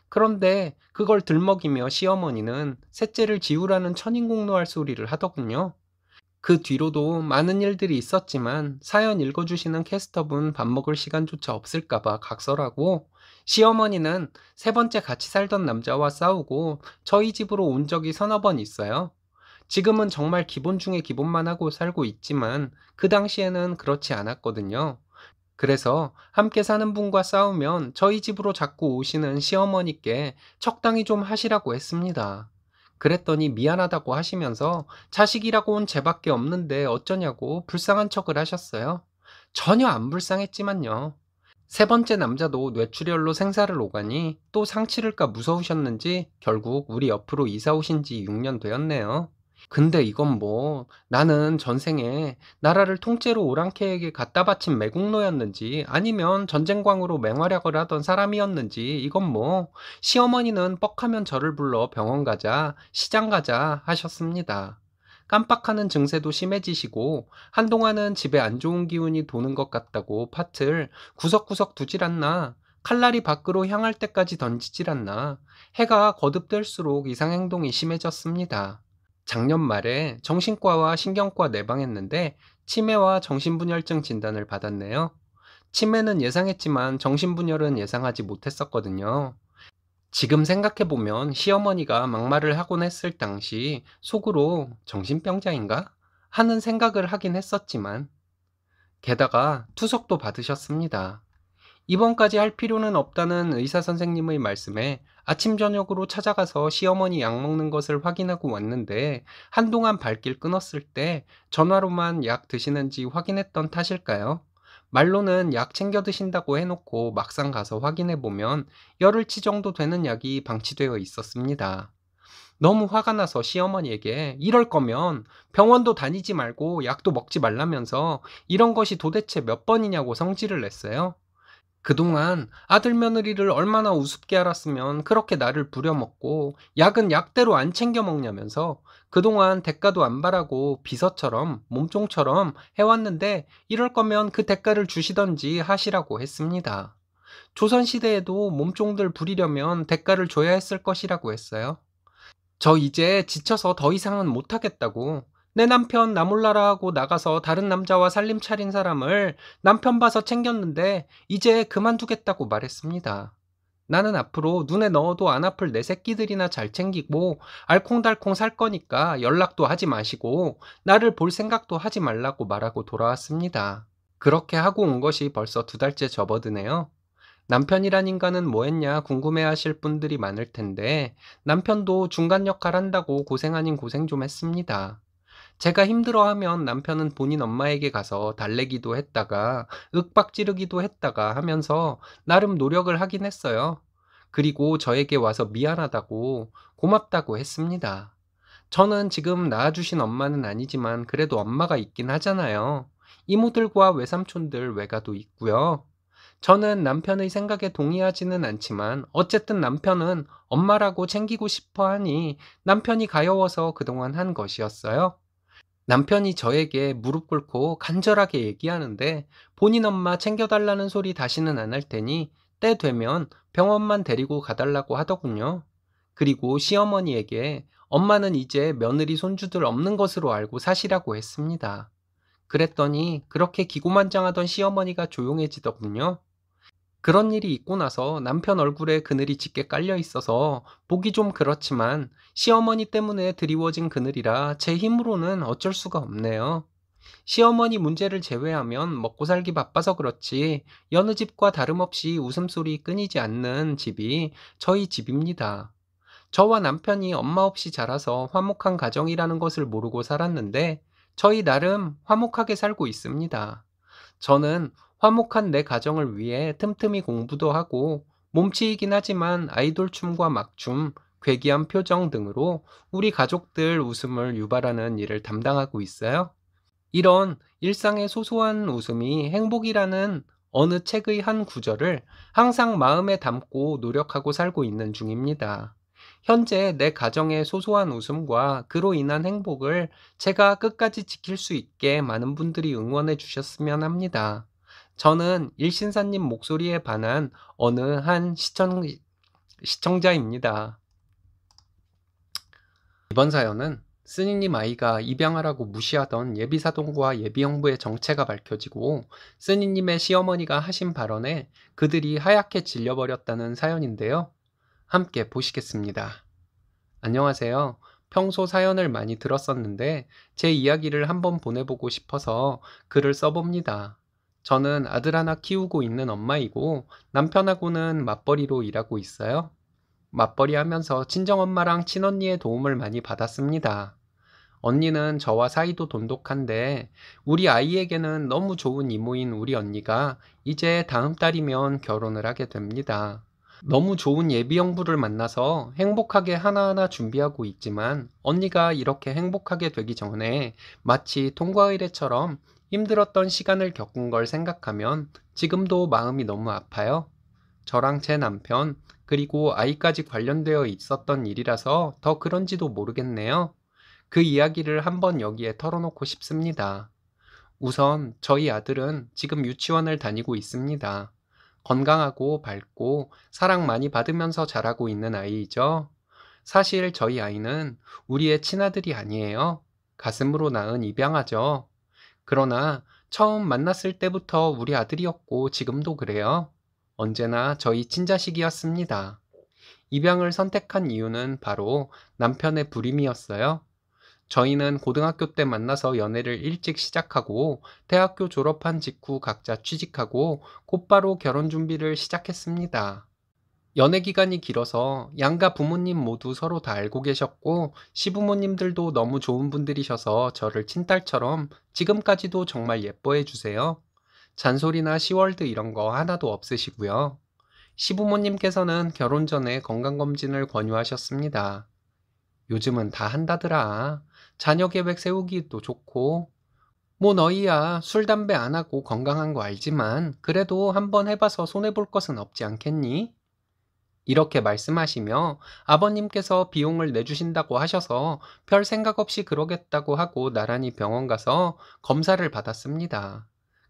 Speaker 1: 그런데 그걸 들먹이며 시어머니는 셋째를 지우라는 천인공노할 소리를 하더군요. 그 뒤로도 많은 일들이 있었지만 사연 읽어주시는 캐스터분 밥 먹을 시간조차 없을까봐 각설하고 시어머니는 세 번째 같이 살던 남자와 싸우고 저희 집으로 온 적이 서너 번 있어요. 지금은 정말 기본 중에 기본만 하고 살고 있지만 그 당시에는 그렇지 않았거든요. 그래서 함께 사는 분과 싸우면 저희 집으로 자꾸 오시는 시어머니께 적당히 좀 하시라고 했습니다. 그랬더니 미안하다고 하시면서 자식이라고 온 쟤밖에 없는데 어쩌냐고 불쌍한 척을 하셨어요. 전혀 안 불쌍했지만요. 세 번째 남자도 뇌출혈로 생사를 오가니 또 상치를까 무서우셨는지 결국 우리 옆으로 이사 오신 지 6년 되었네요. 근데 이건 뭐 나는 전생에 나라를 통째로 오랑캐에게 갖다 바친 매국노였는지 아니면 전쟁광으로 맹활약을 하던 사람이었는지 이건 뭐 시어머니는 뻑하면 저를 불러 병원 가자, 시장 가자 하셨습니다. 깜빡하는 증세도 심해지시고 한동안은 집에 안 좋은 기운이 도는 것 같다고 팥을 구석구석 두질 않나, 칼날이 밖으로 향할 때까지 던지질 않나, 해가 거듭될수록 이상 행동이 심해졌습니다. 작년 말에 정신과와 신경과 내방했는데 치매와 정신분열증 진단을 받았네요. 치매는 예상했지만 정신분열은 예상하지 못했었거든요. 지금 생각해보면 시어머니가 막말을 하곤 했을 당시 속으로 정신병자인가? 하는 생각을 하긴 했었지만 게다가 투석도 받으셨습니다. 입원까지 할 필요는 없다는 의사 선생님의 말씀에 아침 저녁으로 찾아가서 시어머니 약 먹는 것을 확인하고 왔는데 한동안 발길 끊었을 때 전화로만 약 드시는지 확인했던 탓일까요? 말로는 약 챙겨 드신다고 해놓고 막상 가서 확인해 보면 열흘치 정도 되는 약이 방치되어 있었습니다. 너무 화가 나서 시어머니에게 이럴 거면 병원도 다니지 말고 약도 먹지 말라면서 이런 것이 도대체 몇 번이냐고 성질을 냈어요. 그동안 아들 며느리를 얼마나 우습게 알았으면 그렇게 나를 부려먹고 약은 약대로 안 챙겨 먹냐면서 그동안 대가도 안 바라고 비서처럼 몸종처럼 해왔는데 이럴 거면 그 대가를 주시던지 하시라고 했습니다. 조선시대에도 몸종들 부리려면 대가를 줘야 했을 것이라고 했어요. 저 이제 지쳐서 더 이상은 못하겠다고. 내 남편 나 몰라라 하고 나가서 다른 남자와 살림 차린 사람을 남편 봐서 챙겼는데 이제 그만두겠다고 말했습니다. 나는 앞으로 눈에 넣어도 안 아플 내 새끼들이나 잘 챙기고 알콩달콩 살 거니까 연락도 하지 마시고 나를 볼 생각도 하지 말라고 말하고 돌아왔습니다. 그렇게 하고 온 것이 벌써 2달째 접어드네요. 남편이란 인간은 뭐 했냐 궁금해하실 분들이 많을 텐데 남편도 중간 역할 한다고 고생 아닌 고생 좀 했습니다. 제가 힘들어하면 남편은 본인 엄마에게 가서 달래기도 했다가 윽박 지르기도 했다가 하면서 나름 노력을 하긴 했어요. 그리고 저에게 와서 미안하다고 고맙다고 했습니다. 저는 지금 낳아주신 엄마는 아니지만 그래도 엄마가 있긴 하잖아요. 이모들과 외삼촌들 외가도 있고요. 저는 남편의 생각에 동의하지는 않지만 어쨌든 남편은 엄마라고 챙기고 싶어 하니 남편이 가여워서 그동안 한 것이었어요. 남편이 저에게 무릎 꿇고 간절하게 얘기하는데 본인 엄마 챙겨달라는 소리 다시는 안 할 테니 때 되면 병원만 데리고 가달라고 하더군요. 그리고 시어머니에게 엄마는 이제 며느리 손주들 없는 것으로 알고 사시라고 했습니다. 그랬더니 그렇게 기고만장하던 시어머니가 조용해지더군요. 그런 일이 있고 나서 남편 얼굴에 그늘이 짙게 깔려 있어서 보기 좀 그렇지만 시어머니 때문에 드리워진 그늘이라 제 힘으로는 어쩔 수가 없네요. 시어머니 문제를 제외하면 먹고 살기 바빠서 그렇지 여느 집과 다름없이 웃음소리 끊이지 않는 집이 저희 집입니다. 저와 남편이 엄마 없이 자라서 화목한 가정이라는 것을 모르고 살았는데 저희 나름 화목하게 살고 있습니다. 저는 화목한 내 가정을 위해 틈틈이 공부도 하고 몸치이긴 하지만 아이돌 춤과 막춤, 괴기한 표정 등으로 우리 가족들 웃음을 유발하는 일을 담당하고 있어요. 이런 일상의 소소한 웃음이 행복이라는 어느 책의 한 구절을 항상 마음에 담고 노력하고 살고 있는 중입니다. 현재 내 가정의 소소한 웃음과 그로 인한 행복을 제가 끝까지 지킬 수 있게 많은 분들이 응원해 주셨으면 합니다. 저는 일신사님 목소리에 반한 어느 한 시청자입니다. 이번 사연은 쓰니님 아이가 입양하라고 무시하던 예비사돈과 예비형부의 정체가 밝혀지고 쓰니님의 시어머니가 하신 발언에 그들이 하얗게 질려버렸다는 사연인데요. 함께 보시겠습니다. 안녕하세요. 평소 사연을 많이 들었었는데 제 이야기를 한번 보내보고 싶어서 글을 써봅니다. 저는 아들 하나 키우고 있는 엄마이고 남편하고는 맞벌이로 일하고 있어요. 맞벌이 하면서 친정엄마랑 친언니의 도움을 많이 받았습니다. 언니는 저와 사이도 돈독한데 우리 아이에게는 너무 좋은 이모인 우리 언니가 이제 다음 달이면 결혼을 하게 됩니다. 너무 좋은 예비 형부를 만나서 행복하게 하나하나 준비하고 있지만 언니가 이렇게 행복하게 되기 전에 마치 통과 의례처럼 힘들었던 시간을 겪은 걸 생각하면 지금도 마음이 너무 아파요. 저랑 제 남편, 그리고 아이까지 관련되어 있었던 일이라서 더 그런지도 모르겠네요. 그 이야기를 한번 여기에 털어놓고 싶습니다. 우선 저희 아들은 지금 유치원을 다니고 있습니다. 건강하고 밝고 사랑 많이 받으면서 자라고 있는 아이이죠. 사실 저희 아이는 우리의 친아들이 아니에요. 가슴으로 낳은 입양아죠. 그러나 처음 만났을 때부터 우리 아들이었고 지금도 그래요. 언제나 저희 친자식이었습니다. 입양을 선택한 이유는 바로 남편의 불임이었어요. 저희는 고등학교 때 만나서 연애를 일찍 시작하고 대학교 졸업한 직후 각자 취직하고 곧바로 결혼 준비를 시작했습니다. 연애 기간이 길어서 양가 부모님 모두 서로 다 알고 계셨고 시부모님들도 너무 좋은 분들이셔서 저를 친딸처럼 지금까지도 정말 예뻐해 주세요. 잔소리나 시월드 이런 거 하나도 없으시고요. 시부모님께서는 결혼 전에 건강검진을 권유하셨습니다. 요즘은 다 한다더라. 자녀 계획 세우기도 좋고. 뭐 너희야 술, 담배 안 하고 건강한 거 알지만 그래도 한번 해봐서 손해볼 것은 없지 않겠니? 이렇게 말씀하시며 아버님께서 비용을 내주신다고 하셔서 별 생각 없이 그러겠다고 하고 나란히 병원 가서 검사를 받았습니다.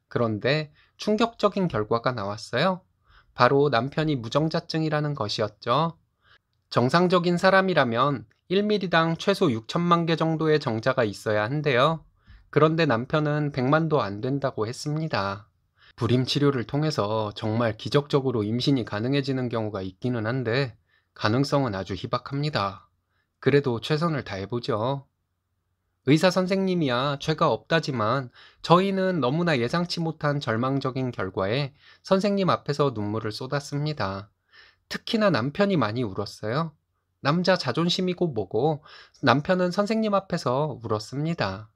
Speaker 1: 그런데 충격적인 결과가 나왔어요. 바로 남편이 무정자증이라는 것이었죠. 정상적인 사람이라면 1ml당 최소 6천만 개 정도의 정자가 있어야 한대요. 그런데 남편은 100만도 안 된다고 했습니다. 불임 치료를 통해서 정말 기적적으로 임신이 가능해지는 경우가 있기는 한데 가능성은 아주 희박합니다. 그래도 최선을 다해보죠. 의사 선생님이야 죄가 없다지만 저희는 너무나 예상치 못한 절망적인 결과에 선생님 앞에서 눈물을 쏟았습니다. 특히나 남편이 많이 울었어요. 남자 자존심이고 뭐고 남편은 선생님 앞에서 울었습니다.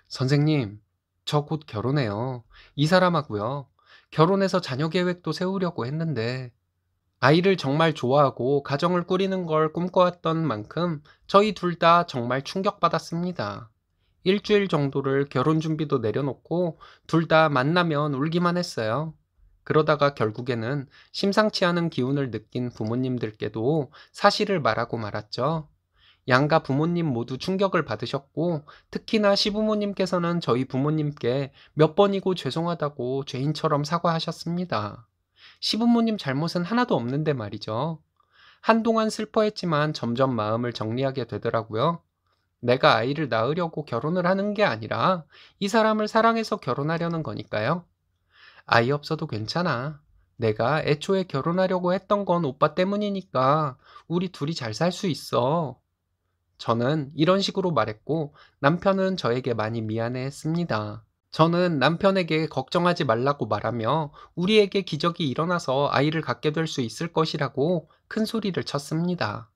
Speaker 1: 선생님, 저 곧 결혼해요. 이 사람하고요. 결혼해서 자녀 계획도 세우려고 했는데 아이를 정말 좋아하고 가정을 꾸리는 걸 꿈꿔왔던 만큼 저희 둘 다 정말 충격받았습니다. 일주일 정도를 결혼 준비도 내려놓고 둘 다 만나면 울기만 했어요. 그러다가 결국에는 심상치 않은 기운을 느낀 부모님들께도 사실을 말하고 말았죠. 양가 부모님 모두 충격을 받으셨고 특히나 시부모님께서는 저희 부모님께 몇 번이고 죄송하다고 죄인처럼 사과하셨습니다. 시부모님 잘못은 하나도 없는데 말이죠. 한동안 슬퍼했지만 점점 마음을 정리하게 되더라고요. 내가 아이를 낳으려고 결혼을 하는 게 아니라 이 사람을 사랑해서 결혼하려는 거니까요. 아이 없어도 괜찮아. 내가 애초에 결혼하려고 했던 건 오빠 때문이니까 우리 둘이 잘 살 수 있어. 저는 이런 식으로 말했고 남편은 저에게 많이 미안해 했습니다. 저는 남편에게 걱정하지 말라고 말하며 우리에게 기적이 일어나서 아이를 갖게 될 수 있을 것이라고 큰 소리를 쳤습니다.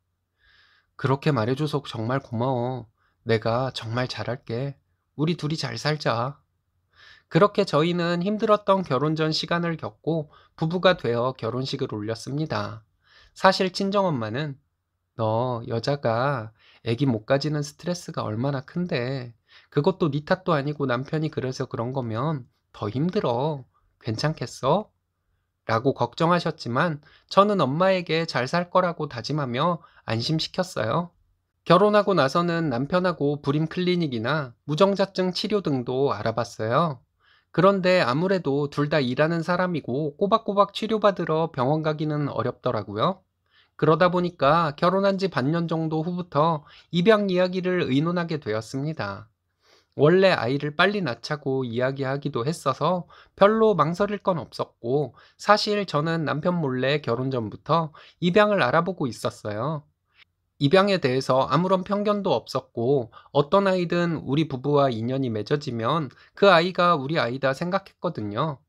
Speaker 1: 그렇게 말해줘서 정말 고마워. 내가 정말 잘할게. 우리 둘이 잘 살자. 그렇게 저희는 힘들었던 결혼 전 시간을 겪고 부부가 되어 결혼식을 올렸습니다. 사실 친정엄마는 너 여자가 애기 못 가지는 스트레스가 얼마나 큰데 그것도 네 탓도 아니고 남편이 그래서 그런 거면 더 힘들어. 괜찮겠어? 라고 걱정하셨지만 저는 엄마에게 잘 살 거라고 다짐하며 안심시켰어요. 결혼하고 나서는 남편하고 불임 클리닉이나 무정자증 치료 등도 알아봤어요. 그런데 아무래도 둘 다 일하는 사람이고 꼬박꼬박 치료받으러 병원 가기는 어렵더라고요. 그러다 보니까 결혼한 지 반년 정도 후부터 입양 이야기를 의논하게 되었습니다. 원래 아이를 빨리 낳자고 이야기하기도 했어서 별로 망설일 건 없었고 사실 저는 남편 몰래 결혼 전부터 입양을 알아보고 있었어요. 입양에 대해서 아무런 편견도 없었고 어떤 아이든 우리 부부와 인연이 맺어지면 그 아이가 우리 아이다 생각했거든요.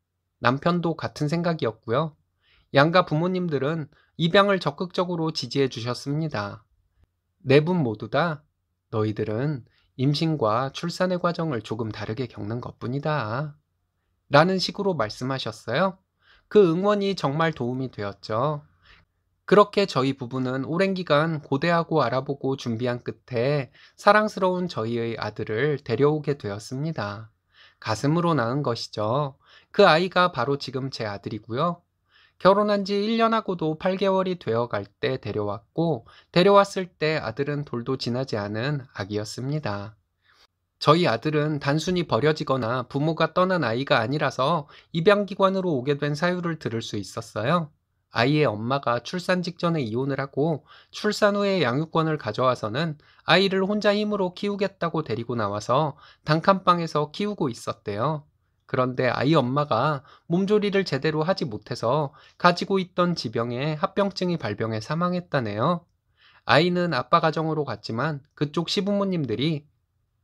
Speaker 1: 남편도 같은 생각이었고요. 양가 부모님들은 입양을 적극적으로 지지해 주셨습니다. 네 분 모두 다 너희들은 임신과 출산의 과정을 조금 다르게 겪는 것뿐이다. 라는 식으로 말씀하셨어요. 그 응원이 정말 도움이 되었죠. 그렇게 저희 부부는 오랜 기간 고대하고 알아보고 준비한 끝에 사랑스러운 저희의 아들을 데려오게 되었습니다. 가슴으로 낳은 것이죠. 그 아이가 바로 지금 제 아들이고요. 결혼한 지 1년하고도 8개월이 되어 갈 때 데려왔고, 데려왔을 때 아들은 돌도 지나지 않은 아기였습니다. 저희 아들은 단순히 버려지거나 부모가 떠난 아이가 아니라서 입양기관으로 오게 된 사유를 들을 수 있었어요. 아이의 엄마가 출산 직전에 이혼을 하고 출산 후에 양육권을 가져와서는 아이를 혼자 힘으로 키우겠다고 데리고 나와서 단칸방에서 키우고 있었대요. 그런데 아이 엄마가 몸조리를 제대로 하지 못해서 가지고 있던 지병에 합병증이 발병해 사망했다네요. 아이는 아빠 가정으로 갔지만 그쪽 시부모님들이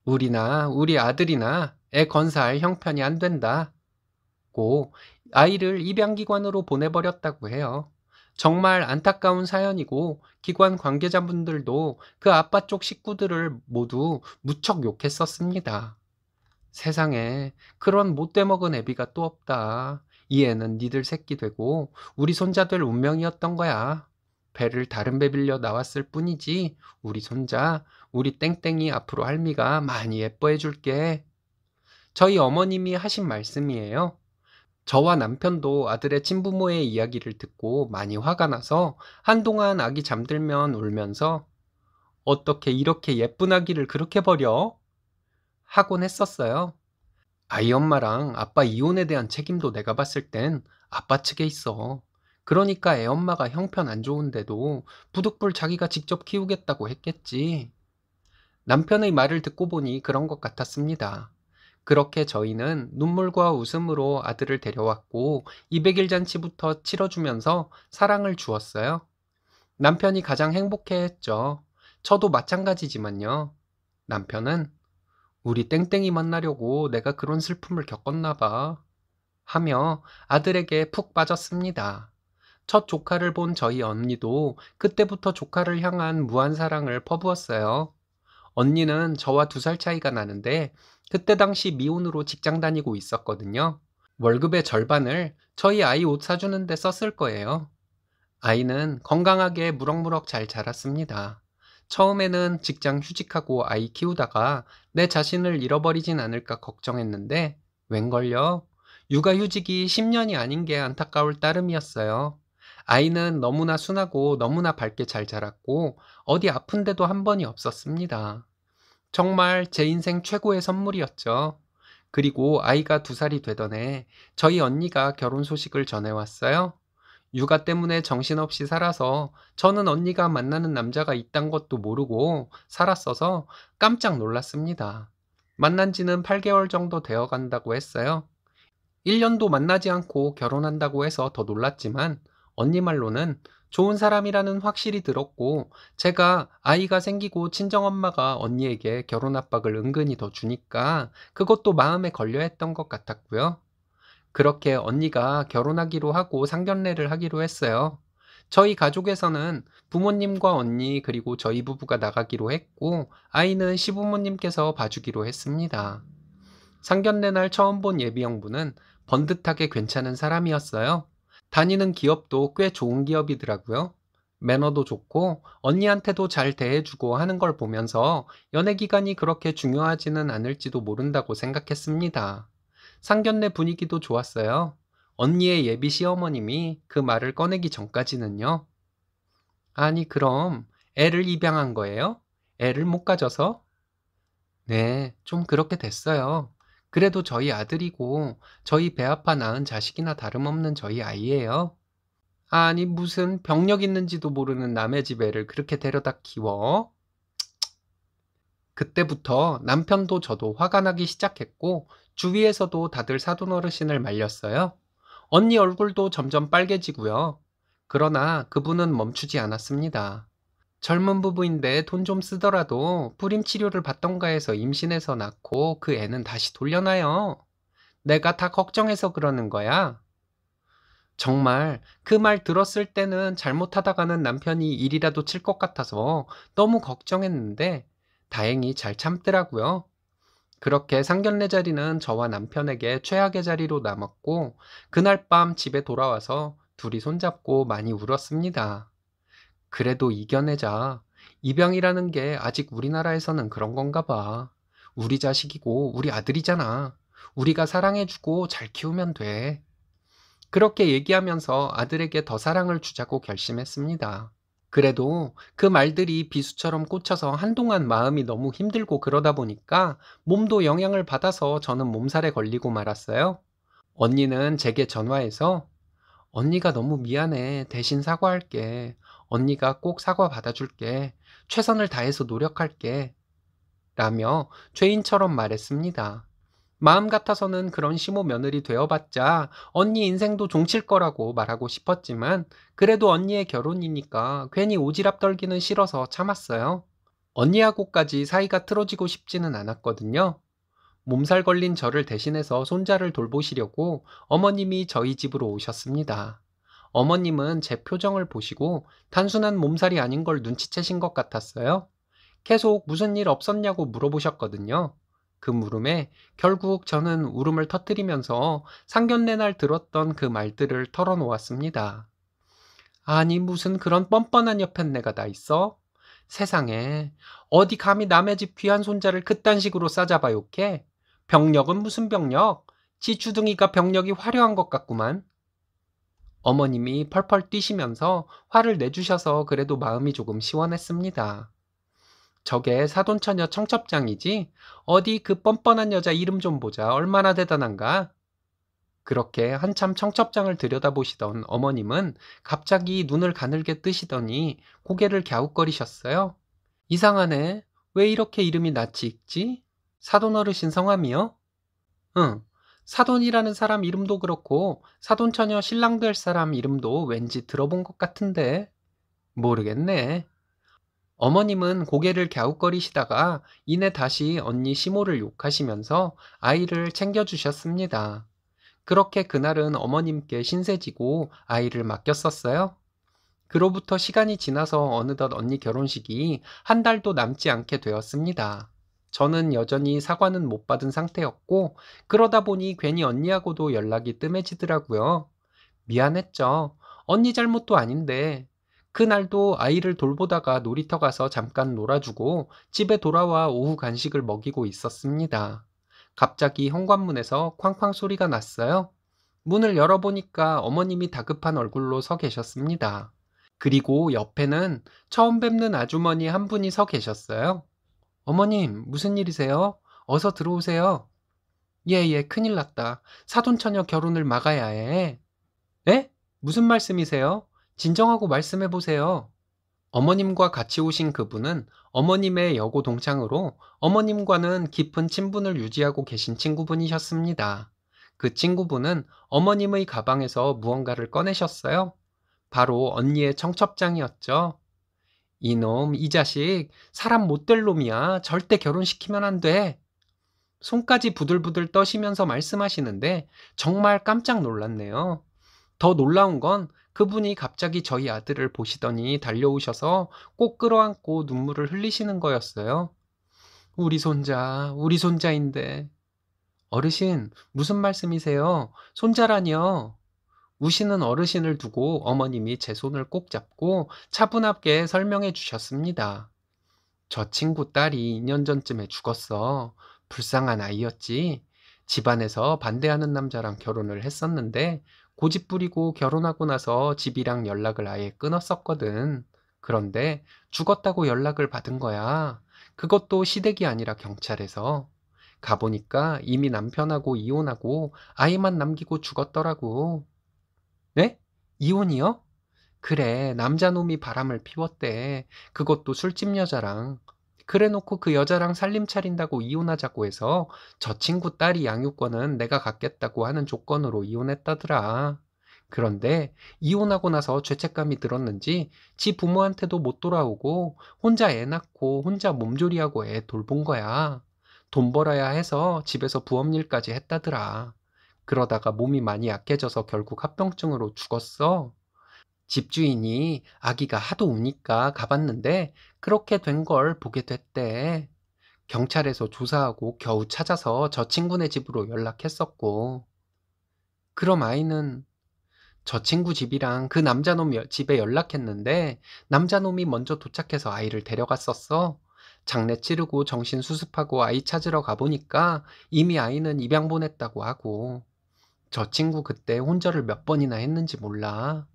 Speaker 1: 우리 아들이나 애 건사할 형편이 안 된다고 아이를 입양기관으로 보내버렸다고 해요. 정말 안타까운 사연이고 기관 관계자분들도 그 아빠 쪽 식구들을 모두 무척 욕했었습니다. 세상에 그런 못돼 먹은 애비가 또 없다. 이 애는 니들 새끼 되고 우리 손자 될 운명이었던 거야. 배를 다른 배 빌려 나왔을 뿐이지 우리 손자, 우리 땡땡이 앞으로 할미가 많이 예뻐해 줄게. 저희 어머님이 하신 말씀이에요. 저와 남편도 아들의 친부모의 이야기를 듣고 많이 화가 나서 한동안 아기 잠들면 울면서 어떻게 이렇게 예쁜 아기를 그렇게 버려? 하곤 했었어요. 아이 엄마랑 아빠 이혼에 대한 책임도 내가 봤을 땐 아빠 측에 있어. 그러니까 애 엄마가 형편 안 좋은데도 부득불 자기가 직접 키우겠다고 했겠지. 남편의 말을 듣고 보니 그런 것 같았습니다. 그렇게 저희는 눈물과 웃음으로 아들을 데려왔고 200일 잔치부터 치러주면서 사랑을 주었어요. 남편이 가장 행복해했죠. 저도 마찬가지지만요. 남편은 우리 땡땡이 만나려고 내가 그런 슬픔을 겪었나 봐 하며 아들에게 푹 빠졌습니다. 첫 조카를 본 저희 언니도 그때부터 조카를 향한 무한 사랑을 퍼부었어요. 언니는 저와 2살 차이가 나는데 그때 당시 미혼으로 직장 다니고 있었거든요. 월급의 절반을 저희 아이 옷 사주는 데 썼을 거예요. 아이는 건강하게 무럭무럭 잘 자랐습니다. 처음에는 직장 휴직하고 아이 키우다가 내 자신을 잃어버리진 않을까 걱정했는데 웬걸요? 육아휴직이 10년이 아닌 게 안타까울 따름이었어요. 아이는 너무나 순하고 너무나 밝게 잘 자랐고 어디 아픈 데도 한 번이 없었습니다. 정말 제 인생 최고의 선물이었죠. 그리고 아이가 2살이 되던 해 저희 언니가 결혼 소식을 전해왔어요. 육아 때문에 정신없이 살아서 저는 언니가 만나는 남자가 있단 것도 모르고 살았어서 깜짝 놀랐습니다. 만난 지는 8개월 정도 되어 간다고 했어요. 1년도 만나지 않고 결혼한다고 해서 더 놀랐지만 언니 말로는 좋은 사람이라는 확실히 들었고 제가 아이가 생기고 친정엄마가 언니에게 결혼 압박을 은근히 더 주니까 그것도 마음에 걸려 했던 것 같았고요. 그렇게 언니가 결혼하기로 하고 상견례를 하기로 했어요. 저희 가족에서는 부모님과 언니 그리고 저희 부부가 나가기로 했고 아이는 시부모님께서 봐주기로 했습니다. 상견례 날 처음 본 예비영부는 번듯하게 괜찮은 사람이었어요. 다니는 기업도 꽤 좋은 기업이더라고요. 매너도 좋고 언니한테도 잘 대해주고 하는 걸 보면서 연애 기간이 그렇게 중요하지는 않을지도 모른다고 생각했습니다. 상견례 분위기도 좋았어요. 언니의 예비 시어머님이 그 말을 꺼내기 전까지는요. 아니 그럼 애를 입양한 거예요? 애를 못 가져서? 네, 좀 그렇게 됐어요. 그래도 저희 아들이고 저희 배 아파 낳은 자식이나 다름없는 저희 아이예요. 아니 무슨 병력 있는지도 모르는 남의 집 애를 그렇게 데려다 키워? 그때부터 남편도 저도 화가 나기 시작했고 주위에서도 다들 사돈 어르신을 말렸어요. 언니 얼굴도 점점 빨개지고요. 그러나 그분은 멈추지 않았습니다. 젊은 부부인데 돈 좀 쓰더라도 불임 치료를 받던가 해서 임신해서 낳고 그 애는 다시 돌려놔요. 내가 다 걱정해서 그러는 거야. 정말 그 말 들었을 때는 잘못하다가는 남편이 일이라도 칠 것 같아서 너무 걱정했는데 다행히 잘 참더라고요. 그렇게 상견례 자리는 저와 남편에게 최악의 자리로 남았고 그날 밤 집에 돌아와서 둘이 손잡고 많이 울었습니다. 그래도 이겨내자. 입양이라는 게 아직 우리나라에서는 그런 건가 봐. 우리 자식이고 우리 아들이잖아. 우리가 사랑해주고 잘 키우면 돼. 그렇게 얘기하면서 아들에게 더 사랑을 주자고 결심했습니다. 그래도 그 말들이 비수처럼 꽂혀서 한동안 마음이 너무 힘들고 그러다 보니까 몸도 영향을 받아서 저는 몸살에 걸리고 말았어요. 언니는 제게 전화해서 언니가 너무 미안해. 대신 사과할게. 언니가 꼭 사과 받아줄게. 최선을 다해서 노력할게. 라며 죄인처럼 말했습니다. 마음 같아서는 그런 시모 며느리 되어봤자 언니 인생도 종칠 거라고 말하고 싶었지만 그래도 언니의 결혼이니까 괜히 오지랖 떨기는 싫어서 참았어요. 언니하고까지 사이가 틀어지고 싶지는 않았거든요. 몸살 걸린 저를 대신해서 손자를 돌보시려고 어머님이 저희 집으로 오셨습니다. 어머님은 제 표정을 보시고 단순한 몸살이 아닌 걸 눈치채신 것 같았어요. 계속 무슨 일 없었냐고 물어보셨거든요. 그 물음에 결국 저는 울음을 터뜨리면서 상견례 날 들었던 그 말들을 털어놓았습니다. 아니 무슨 그런 뻔뻔한 옆엔 내가 다 있어? 세상에 어디 감히 남의 집 귀한 손자를 그딴 식으로 싸잡아 욕해? 병력은 무슨 병력? 지 주둥이가 병력이 화려한 것 같구만. 어머님이 펄펄 뛰시면서 화를 내주셔서 그래도 마음이 조금 시원했습니다. 저게 사돈처녀 청첩장이지? 어디 그 뻔뻔한 여자 이름 좀 보자. 얼마나 대단한가? 그렇게 한참 청첩장을 들여다보시던 어머님은 갑자기 눈을 가늘게 뜨시더니 고개를 갸웃거리셨어요. 이상하네. 왜 이렇게 이름이 낯이 익지? 사돈 어르신 성함이요? 응. 사돈이라는 사람 이름도 그렇고 사돈처녀 신랑 될 사람 이름도 왠지 들어본 것 같은데. 모르겠네. 어머님은 고개를 갸웃거리시다가 이내 다시 언니 시모를 욕하시면서 아이를 챙겨주셨습니다. 그렇게 그날은 어머님께 신세지고 아이를 맡겼었어요. 그로부터 시간이 지나서 어느덧 언니 결혼식이 한 달도 남지 않게 되었습니다. 저는 여전히 사과는 못 받은 상태였고 그러다 보니 괜히 언니하고도 연락이 뜸해지더라고요. 미안했죠. 언니 잘못도 아닌데. 그날도 아이를 돌보다가 놀이터 가서 잠깐 놀아주고 집에 돌아와 오후 간식을 먹이고 있었습니다. 갑자기 현관문에서 쾅쾅 소리가 났어요. 문을 열어보니까 어머님이 다급한 얼굴로 서 계셨습니다. 그리고 옆에는 처음 뵙는 아주머니 한 분이 서 계셨어요. 어머님, 무슨 일이세요? 어서 들어오세요. 예, 큰일 났다. 사돈처녀 결혼을 막아야 해. 에? 무슨 말씀이세요? 진정하고 말씀해 보세요. 어머님과 같이 오신 그분은 어머님의 여고 동창으로 어머님과는 깊은 친분을 유지하고 계신 친구분이셨습니다. 그 친구분은 어머님의 가방에서 무언가를 꺼내셨어요. 바로 언니의 청첩장이었죠. 이놈, 이 자식, 사람 못될 놈이야. 절대 결혼시키면 안 돼. 손까지 부들부들 떠시면서 말씀하시는데 정말 깜짝 놀랐네요. 더 놀라운 건 그분이 갑자기 저희 아들을 보시더니 달려오셔서 꼭 끌어안고 눈물을 흘리시는 거였어요. 우리 손자인데. 어르신, 무슨 말씀이세요? 손자라니요? 우시는 어르신을 두고 어머님이 제 손을 꼭 잡고 차분하게 설명해 주셨습니다. 저 친구 딸이 2년 전쯤에 죽었어. 불쌍한 아이였지. 집안에서 반대하는 남자랑 결혼을 했었는데 고집 부리고 결혼하고 나서 집이랑 연락을 아예 끊었었거든. 그런데 죽었다고 연락을 받은 거야. 그것도 시댁이 아니라 경찰에서. 가보니까 이미 남편하고 이혼하고 아이만 남기고 죽었더라고. 네? 이혼이요? 그래, 남자놈이 바람을 피웠대. 그것도 술집 여자랑. 그래놓고 그 여자랑 살림 차린다고 이혼하자고 해서 저 친구 딸이 양육권은 내가 갖겠다고 하는 조건으로 이혼했다더라. 그런데 이혼하고 나서 죄책감이 들었는지 지 부모한테도 못 돌아오고 혼자 애 낳고 혼자 몸조리하고 애 돌본 거야. 돈 벌어야 해서 집에서 부업일까지 했다더라. 그러다가 몸이 많이 약해져서 결국 합병증으로 죽었어. 집주인이 아기가 하도 우니까 가봤는데 그렇게 된 걸 보게 됐대. 경찰에서 조사하고 겨우 찾아서 저 친구네 집으로 연락했었고. 그럼 아이는 저 친구 집이랑 그 남자놈 집에 연락했는데 남자놈이 먼저 도착해서 아이를 데려갔었어. 장례 치르고 정신 수습하고 아이 찾으러 가보니까 이미 아이는 입양 보냈다고 하고. 저 친구 그때 혼절을 몇 번이나 했는지 몰라.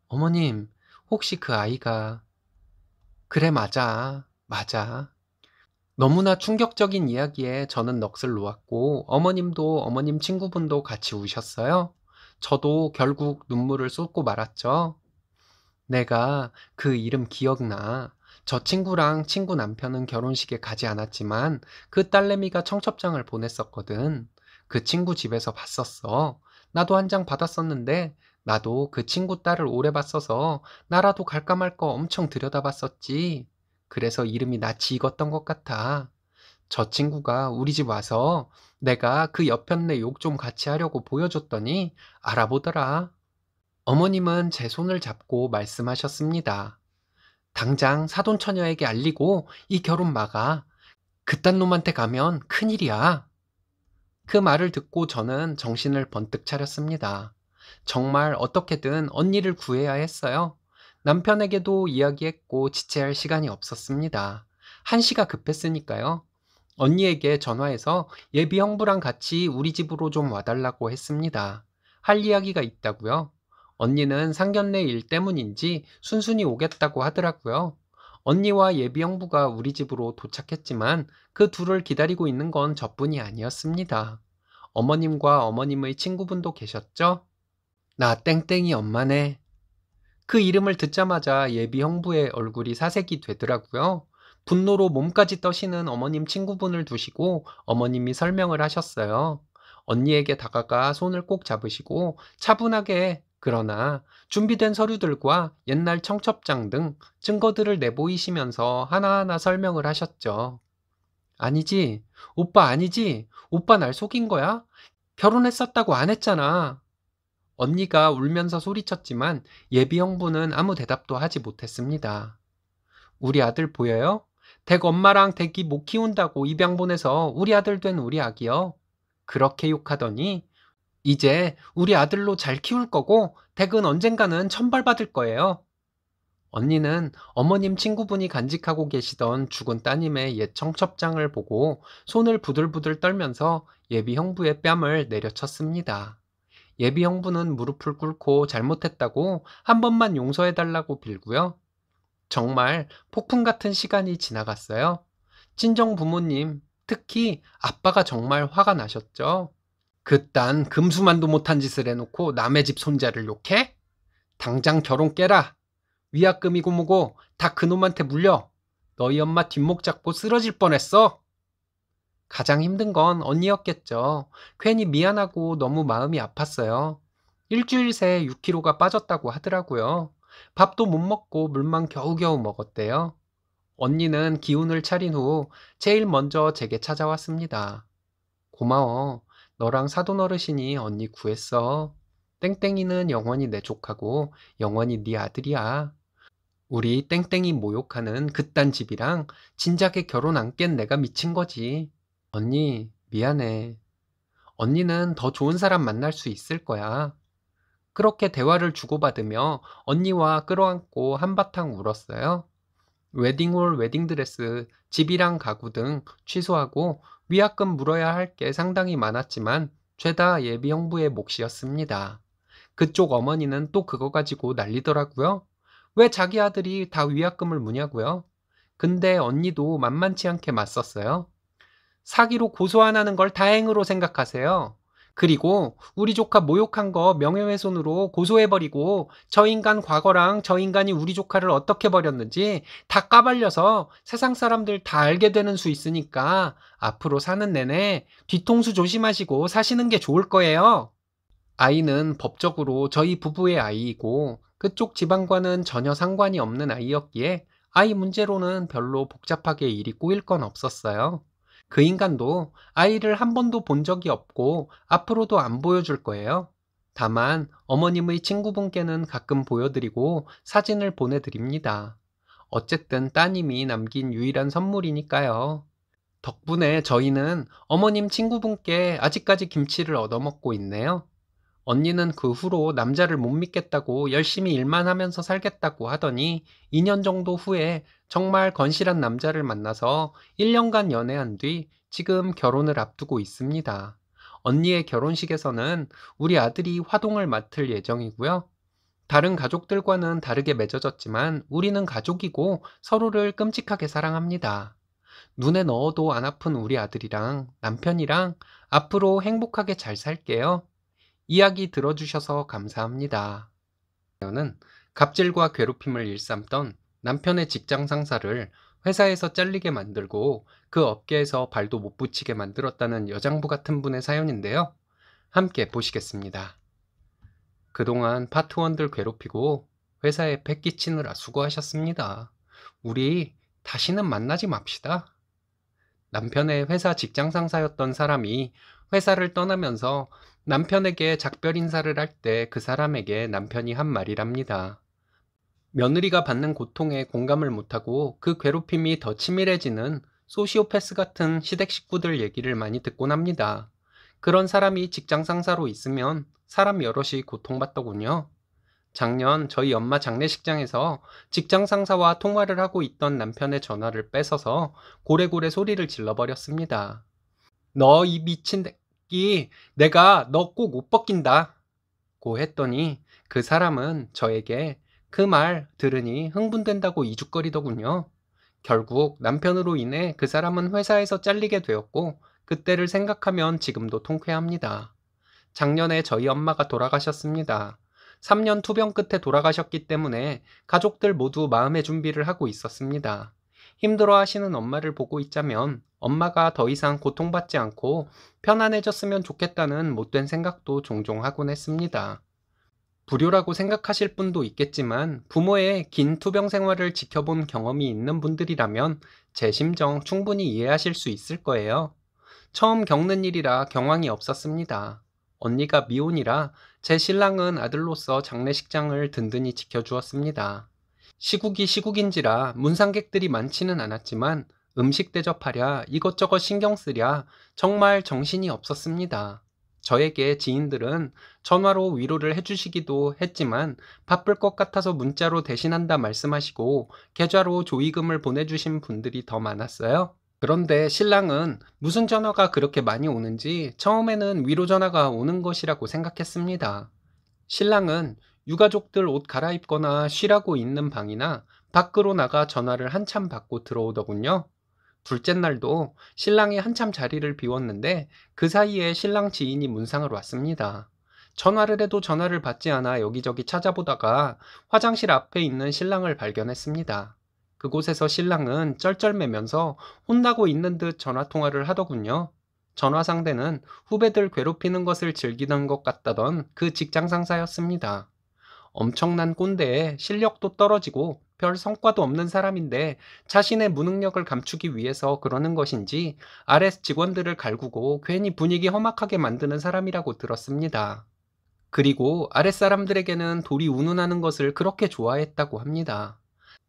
Speaker 1: 어머님, 혹시 그 아이가... 그래, 맞아. 맞아. 너무나 충격적인 이야기에 저는 넋을 놓았고 어머님도 어머님 친구분도 같이 우셨어요. 저도 결국 눈물을 쏟고 말았죠. 내가 그 이름 기억나. 저 친구랑 친구 남편은 결혼식에 가지 않았지만 그 딸내미가 청첩장을 보냈었거든. 그 친구 집에서 봤었어. 나도 한 장 받았었는데 나도 그 친구 딸을 오래 봤어서 나라도 갈까 말까 엄청 들여다봤었지. 그래서 이름이 낯이 익었던 것 같아. 저 친구가 우리 집 와서 내가 그 옆편네 욕 좀 같이 하려고 보여줬더니 알아보더라. 어머님은 제 손을 잡고 말씀하셨습니다. 당장 사돈처녀에게 알리고 이 결혼 막아. 그딴 놈한테 가면 큰일이야. 그 말을 듣고 저는 정신을 번뜩 차렸습니다. 정말 어떻게든 언니를 구해야 했어요. 남편에게도 이야기했고 지체할 시간이 없었습니다. 한시가 급했으니까요. 언니에게 전화해서 예비 형부랑 같이 우리 집으로 좀 와달라고 했습니다. 할 이야기가 있다고요. 언니는 상견례 일 때문인지 순순히 오겠다고 하더라고요. 언니와 예비 형부가 우리 집으로 도착했지만 그 둘을 기다리고 있는 건 저뿐이 아니었습니다. 어머님과 어머님의 친구분도 계셨죠? 나 땡땡이 엄마네. 그 이름을 듣자마자 예비 형부의 얼굴이 사색이 되더라고요. 분노로 몸까지 떠시는 어머님 친구분을 두시고 어머님이 설명을 하셨어요. 언니에게 다가가 손을 꼭 잡으시고 차분하게 그러나 준비된 서류들과 옛날 청첩장 등 증거들을 내보이시면서 하나하나 설명을 하셨죠. 아니지, 오빠 아니지, 오빠 날 속인 거야? 결혼했었다고 안 했잖아. 언니가 울면서 소리쳤지만 예비 형부는 아무 대답도 하지 못했습니다. 우리 아들 보여요? 댁 엄마랑 댁이 못 키운다고 입양 보내서 우리 아들 된 우리 아기요. 그렇게 욕하더니 이제 우리 아들로 잘 키울 거고 댁은 언젠가는 천벌받을 거예요. 언니는 어머님 친구분이 간직하고 계시던 죽은 따님의 옛 청첩장을 보고 손을 부들부들 떨면서 예비 형부의 뺨을 내려쳤습니다. 예비 형부는 무릎을 꿇고 잘못했다고 한 번만 용서해달라고 빌고요. 정말 폭풍 같은 시간이 지나갔어요. 친정 부모님, 특히 아빠가 정말 화가 나셨죠. 그딴 금수만도 못한 짓을 해놓고 남의 집 손자를 욕해? 당장 결혼 깨라. 위약금이고 뭐고 다 그놈한테 물려. 너희 엄마 뒷목 잡고 쓰러질 뻔했어. 가장 힘든 건 언니였겠죠. 괜히 미안하고 너무 마음이 아팠어요. 일주일 새에 6kg가 빠졌다고 하더라고요. 밥도 못 먹고 물만 겨우겨우 먹었대요. 언니는 기운을 차린 후 제일 먼저 제게 찾아왔습니다. 고마워. 너랑 사돈 어르신이 언니 구했어. 땡땡이는 영원히 내 조카고 영원히 네 아들이야. 우리 땡땡이 모욕하는 그딴 집이랑 진작에 결혼 안 깬 내가 미친 거지. 언니, 미안해. 언니는 더 좋은 사람 만날 수 있을 거야. 그렇게 대화를 주고받으며 언니와 끌어안고 한바탕 울었어요. 웨딩홀, 웨딩드레스, 집이랑 가구 등 취소하고 위약금 물어야 할 게 상당히 많았지만 죄다 예비 형부의 몫이었습니다. 그쪽 어머니는 또 그거 가지고 난리더라고요. 왜 자기 아들이 다 위약금을 무냐고요? 근데 언니도 만만치 않게 맞섰어요. 사기로 고소 안 하는 걸 다행으로 생각하세요. 그리고 우리 조카 모욕한 거 명예훼손으로 고소해버리고 저 인간 과거랑 저 인간이 우리 조카를 어떻게 버렸는지 다 까발려서 세상 사람들 다 알게 되는 수 있으니까 앞으로 사는 내내 뒤통수 조심하시고 사시는 게 좋을 거예요. 아이는 법적으로 저희 부부의 아이이고 그쪽 집안과는 전혀 상관이 없는 아이였기에 아이 문제로는 별로 복잡하게 일이 꼬일 건 없었어요. 그 인간도 아이를 한 번도 본 적이 없고 앞으로도 안 보여줄 거예요. 다만 어머님의 친구분께는 가끔 보여드리고 사진을 보내드립니다. 어쨌든 따님이 남긴 유일한 선물이니까요. 덕분에 저희는 어머님 친구분께 아직까지 김치를 얻어먹고 있네요. 언니는 그 후로 남자를 못 믿겠다고 열심히 일만 하면서 살겠다고 하더니 2년 정도 후에 정말 건실한 남자를 만나서 1년간 연애한 뒤 지금 결혼을 앞두고 있습니다. 언니의 결혼식에서는 우리 아들이 화동을 맡을 예정이고요. 다른 가족들과는 다르게 맺어졌지만 우리는 가족이고 서로를 끔찍하게 사랑합니다. 눈에 넣어도 안 아픈 우리 아들이랑 남편이랑 앞으로 행복하게 잘 살게요. 이야기 들어주셔서 감사합니다. 는 갑질과 괴롭힘을 일삼던 남편의 직장 상사를 회사에서 잘리게 만들고 그 업계에서 발도 못 붙이게 만들었다는 여장부 같은 분의 사연인데요. 함께 보시겠습니다. 그동안 파트원들 괴롭히고 회사에 패 끼치느라 수고하셨습니다. 우리 다시는 만나지 맙시다. 남편의 회사 직장 상사였던 사람이 회사를 떠나면서 남편에게 작별 인사를 할 때 그 사람에게 남편이 한 말이랍니다. 며느리가 받는 고통에 공감을 못하고 그 괴롭힘이 더 치밀해지는 소시오패스 같은 시댁 식구들 얘기를 많이 듣곤 합니다. 그런 사람이 직장 상사로 있으면 사람 여럿이 고통받더군요. 작년 저희 엄마 장례식장에서 직장 상사와 통화를 하고 있던 남편의 전화를 뺏어서 고래고래 소리를 질러버렸습니다. 너 이 미친 새끼, 내가 너 꼭 옷 벗긴다. 고 했더니 그 사람은 저에게 그 말 들으니 흥분된다고 이죽거리더군요. 결국 남편으로 인해 그 사람은 회사에서 잘리게 되었고 그때를 생각하면 지금도 통쾌합니다. 작년에 저희 엄마가 돌아가셨습니다. 3년 투병 끝에 돌아가셨기 때문에 가족들 모두 마음의 준비를 하고 있었습니다. 힘들어 하시는 엄마를 보고 있자면 엄마가 더 이상 고통받지 않고 편안해졌으면 좋겠다는 못된 생각도 종종 하곤 했습니다. 불효라고 생각하실 분도 있겠지만 부모의 긴 투병 생활을 지켜본 경험이 있는 분들이라면 제 심정 충분히 이해하실 수 있을 거예요. 처음 겪는 일이라 경황이 없었습니다. 언니가 미혼이라 제 신랑은 아들로서 장례식장을 든든히 지켜주었습니다. 시국이 시국인지라 문상객들이 많지는 않았지만 음식 대접하랴 이것저것 신경 쓰랴 정말 정신이 없었습니다. 저에게 지인들은 전화로 위로를 해주시기도 했지만 바쁠 것 같아서 문자로 대신한다 말씀하시고 계좌로 조의금을 보내주신 분들이 더 많았어요. 그런데 신랑은 무슨 전화가 그렇게 많이 오는지 처음에는 위로 전화가 오는 것이라고 생각했습니다. 신랑은 유가족들 옷 갈아입거나 쉬라고 있는 방이나 밖으로 나가 전화를 한참 받고 들어오더군요. 둘째 날도 신랑이 한참 자리를 비웠는데 그 사이에 신랑 지인이 문상을 왔습니다. 전화를 해도 전화를 받지 않아 여기저기 찾아보다가 화장실 앞에 있는 신랑을 발견했습니다. 그곳에서 신랑은 쩔쩔매면서 혼나고 있는 듯 전화통화를 하더군요. 전화 상대는 후배들 괴롭히는 것을 즐기던 것 같다던 그 직장 상사였습니다. 엄청난 꼰대에 실력도 떨어지고 별 성과도 없는 사람인데 자신의 무능력을 감추기 위해서 그러는 것인지 아래 직원들을 갈구고 괜히 분위기 험악하게 만드는 사람이라고 들었습니다. 그리고 아랫사람들에게는 돌이 운운하는 것을 그렇게 좋아했다고 합니다.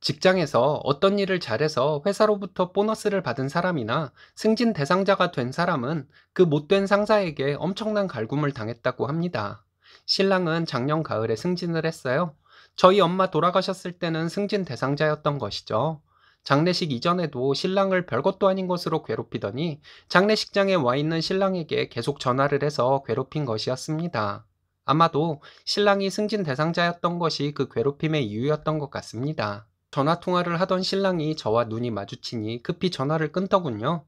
Speaker 1: 직장에서 어떤 일을 잘해서 회사로부터 보너스를 받은 사람이나 승진 대상자가 된 사람은 그 못된 상사에게 엄청난 갈굼을 당했다고 합니다. 신랑은 작년 가을에 승진을 했어요. 저희 엄마 돌아가셨을 때는 승진 대상자였던 것이죠. 장례식 이전에도 신랑을 별것도 아닌 것으로 괴롭히더니 장례식장에 와 있는 신랑에게 계속 전화를 해서 괴롭힌 것이었습니다. 아마도 신랑이 승진 대상자였던 것이 그 괴롭힘의 이유였던 것 같습니다. 전화통화를 하던 신랑이 저와 눈이 마주치니 급히 전화를 끊더군요.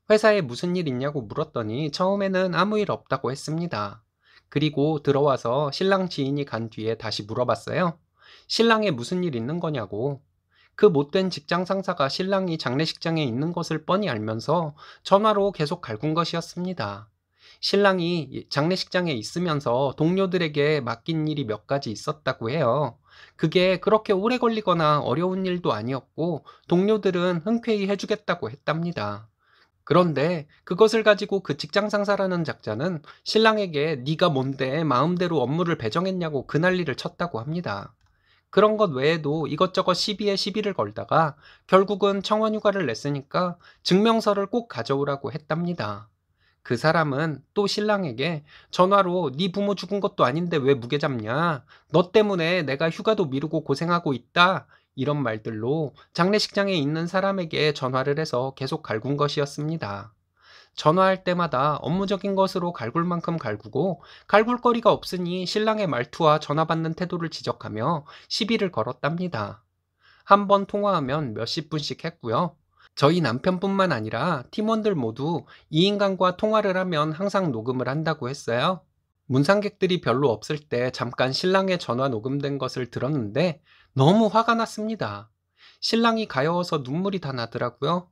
Speaker 1: 회사에 무슨 일 있냐고 물었더니 처음에는 아무 일 없다고 했습니다. 그리고 들어와서 신랑 지인이 간 뒤에 다시 물어봤어요. 신랑에 무슨 일 있는 거냐고. 그 못된 직장 상사가 신랑이 장례식장에 있는 것을 뻔히 알면서 전화로 계속 갈군 것이었습니다. 신랑이 장례식장에 있으면서 동료들에게 맡긴 일이 몇 가지 있었다고 해요. 그게 그렇게 오래 걸리거나 어려운 일도 아니었고 동료들은 흔쾌히 해주겠다고 했답니다. 그런데 그것을 가지고 그 직장 상사라는 작자는 신랑에게 네가 뭔데 마음대로 업무를 배정했냐고 그 난리를 쳤다고 합니다. 그런 것 외에도 이것저것 시비에 시비를 걸다가 결국은 청원휴가를 냈으니까 증명서를 꼭 가져오라고 했답니다. 그 사람은 또 신랑에게 전화로 네 부모 죽은 것도 아닌데 왜 무게 잡냐? 너 때문에 내가 휴가도 미루고 고생하고 있다. 이런 말들로 장례식장에 있는 사람에게 전화를 해서 계속 갈군 것이었습니다. 전화할 때마다 업무적인 것으로 갈굴 만큼 갈구고 갈굴 거리가 없으니 신랑의 말투와 전화 받는 태도를 지적하며 시비를 걸었답니다. 한 번 통화하면 몇십 분씩 했고요. 저희 남편뿐만 아니라 팀원들 모두 이 인간과 통화를 하면 항상 녹음을 한다고 했어요. 문상객들이 별로 없을 때 잠깐 신랑의 전화 녹음된 것을 들었는데 너무 화가 났습니다. 신랑이 가여워서 눈물이 다 나더라고요.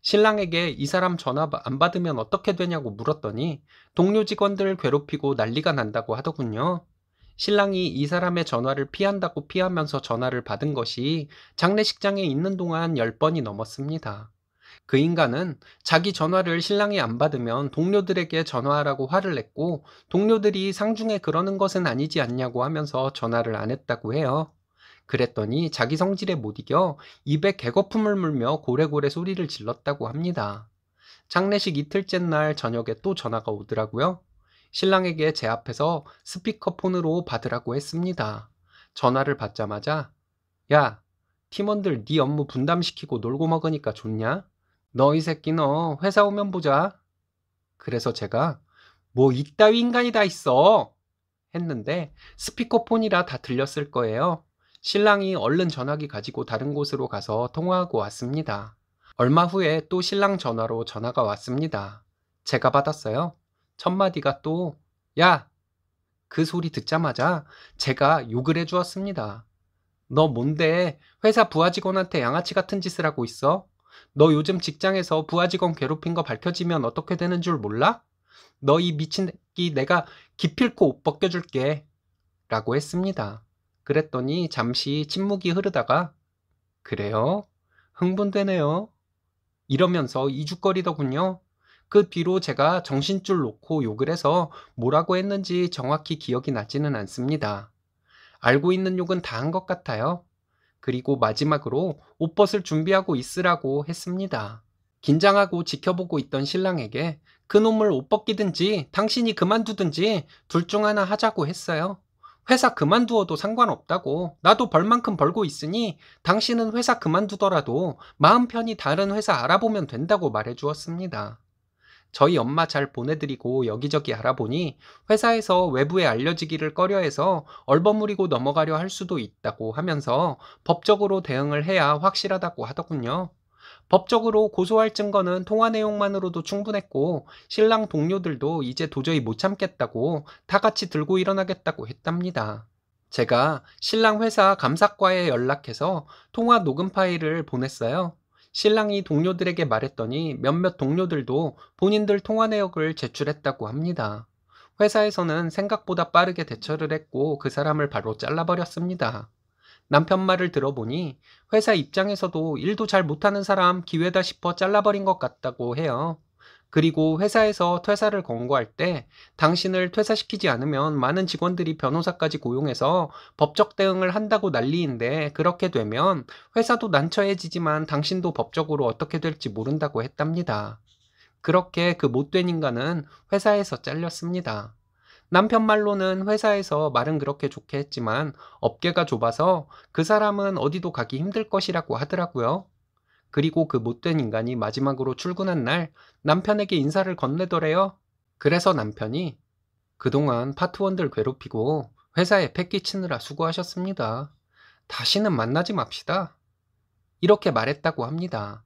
Speaker 1: 신랑에게 이 사람 전화 안 받으면 어떻게 되냐고 물었더니 동료 직원들 괴롭히고 난리가 난다고 하더군요. 신랑이 이 사람의 전화를 피한다고 피하면서 전화를 받은 것이 장례식장에 있는 동안 10번이 넘었습니다. 그 인간은 자기 전화를 신랑이 안 받으면 동료들에게 전화하라고 화를 냈고 동료들이 상중에 그러는 것은 아니지 않냐고 하면서 전화를 안 했다고 해요. 그랬더니 자기 성질에 못 이겨 입에 개거품을 물며 고래고래 소리를 질렀다고 합니다. 장례식 이틀째 날 저녁에 또 전화가 오더라고요. 신랑에게 제 앞에서 스피커폰으로 받으라고 했습니다. 전화를 받자마자 야, 팀원들 네 업무 분담시키고 놀고 먹으니까 좋냐? 너 이 새끼 너 회사 오면 보자. 그래서 제가 뭐 이따위 인간이 다 있어 했는데 스피커폰이라 다 들렸을 거예요. 신랑이 얼른 전화기 가지고 다른 곳으로 가서 통화하고 왔습니다. 얼마 후에 또 신랑 전화로 전화가 왔습니다. 제가 받았어요. 첫 마디가 또 야! 그 소리 듣자마자 제가 욕을 해주었습니다. 너 뭔데 회사 부하 직원한테 양아치 같은 짓을 하고 있어? 너 요즘 직장에서 부하 직원 괴롭힌 거 밝혀지면 어떻게 되는 줄 몰라? 너 이 미친 새끼 내가 기필코 옷 벗겨줄게 라고 했습니다. 그랬더니 잠시 침묵이 흐르다가 그래요? 흥분되네요. 이러면서 이죽거리더군요. 그 뒤로 제가 정신줄 놓고 욕을 해서 뭐라고 했는지 정확히 기억이 나지는 않습니다. 알고 있는 욕은 다 한 것 같아요. 그리고 마지막으로 옷 벗을 준비하고 있으라고 했습니다. 긴장하고 지켜보고 있던 신랑에게 그놈을 옷 벗기든지 당신이 그만두든지 둘 중 하나 하자고 했어요. 회사 그만두어도 상관없다고. 나도 벌만큼 벌고 있으니 당신은 회사 그만두더라도 마음 편히 다른 회사 알아보면 된다고 말해주었습니다. 저희 엄마 잘 보내드리고 여기저기 알아보니 회사에서 외부에 알려지기를 꺼려해서 얼버무리고 넘어가려 할 수도 있다고 하면서 법적으로 대응을 해야 확실하다고 하더군요. 법적으로 고소할 증거는 통화 내용만으로도 충분했고 신랑 동료들도 이제 도저히 못 참겠다고 다 같이 들고 일어나겠다고 했답니다. 제가 신랑 회사 감사과에 연락해서 통화 녹음 파일을 보냈어요. 신랑이 동료들에게 말했더니 몇몇 동료들도 본인들 통화 내역을 제출했다고 합니다. 회사에서는 생각보다 빠르게 대처를 했고 그 사람을 바로 잘라버렸습니다. 남편 말을 들어보니 회사 입장에서도 일도 잘 못하는 사람 기회다 싶어 잘라버린 것 같다고 해요. 그리고 회사에서 퇴사를 권고할 때 당신을 퇴사시키지 않으면 많은 직원들이 변호사까지 고용해서 법적 대응을 한다고 난리인데 그렇게 되면 회사도 난처해지지만 당신도 법적으로 어떻게 될지 모른다고 했답니다. 그렇게 그 못된 인간은 회사에서 잘렸습니다. 남편 말로는 회사에서 말은 그렇게 좋게 했지만 업계가 좁아서 그 사람은 어디도 가기 힘들 것이라고 하더라고요. 그리고 그 못된 인간이 마지막으로 출근한 날 남편에게 인사를 건네더래요. 그래서 남편이 그동안 파트원들 괴롭히고 회사에 패 끼치느라 수고하셨습니다. 다시는 만나지 맙시다. 이렇게 말했다고 합니다.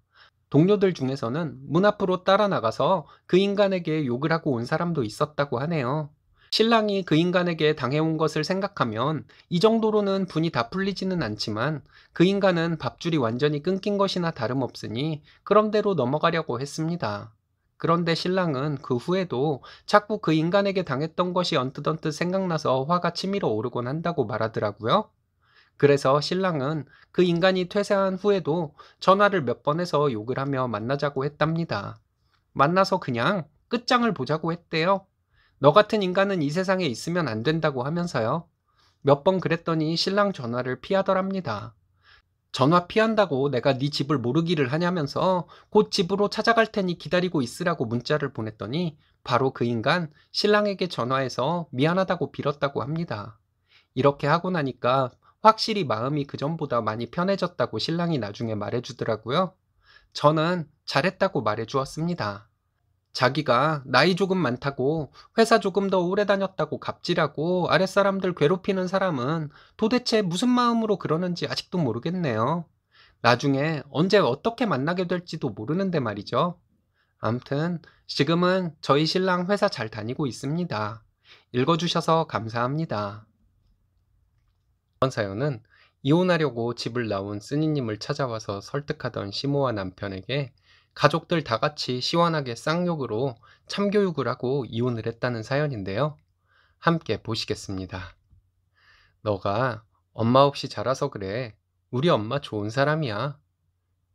Speaker 1: 동료들 중에서는 문 앞으로 따라 나가서 그 인간에게 욕을 하고 온 사람도 있었다고 하네요. 신랑이 그 인간에게 당해온 것을 생각하면 이 정도로는 분이 다 풀리지는 않지만 그 인간은 밥줄이 완전히 끊긴 것이나 다름없으니 그런 대로 넘어가려고 했습니다. 그런데 신랑은 그 후에도 자꾸 그 인간에게 당했던 것이 언뜻 생각나서 화가 치밀어 오르곤 한다고 말하더라고요. 그래서 신랑은 그 인간이 퇴사한 후에도 전화를 몇 번 해서 욕을 하며 만나자고 했답니다. 만나서 그냥 끝장을 보자고 했대요. 너 같은 인간은 이 세상에 있으면 안 된다고 하면서요. 몇 번 그랬더니 신랑 전화를 피하더랍니다. 전화 피한다고 내가 네 집을 모르기를 하냐면서 곧 집으로 찾아갈 테니 기다리고 있으라고 문자를 보냈더니 바로 그 인간 신랑에게 전화해서 미안하다고 빌었다고 합니다. 이렇게 하고 나니까 확실히 마음이 그전보다 많이 편해졌다고 신랑이 나중에 말해주더라고요. 저는 잘했다고 말해주었습니다. 자기가 나이 조금 많다고 회사 조금 더 오래 다녔다고 갑질하고 아랫사람들 괴롭히는 사람은 도대체 무슨 마음으로 그러는지 아직도 모르겠네요. 나중에 언제 어떻게 만나게 될지도 모르는데 말이죠. 암튼 지금은 저희 신랑 회사 잘 다니고 있습니다. 읽어주셔서 감사합니다. 이번 사연은 이혼하려고 집을 나온 쓰니님을 찾아와서 설득하던 시모와 남편에게 가족들 다 같이 시원하게 쌍욕으로 참교육을 하고 이혼을 했다는 사연인데요. 함께 보시겠습니다. 너가 엄마 없이 자라서 그래. 우리 엄마 좋은 사람이야.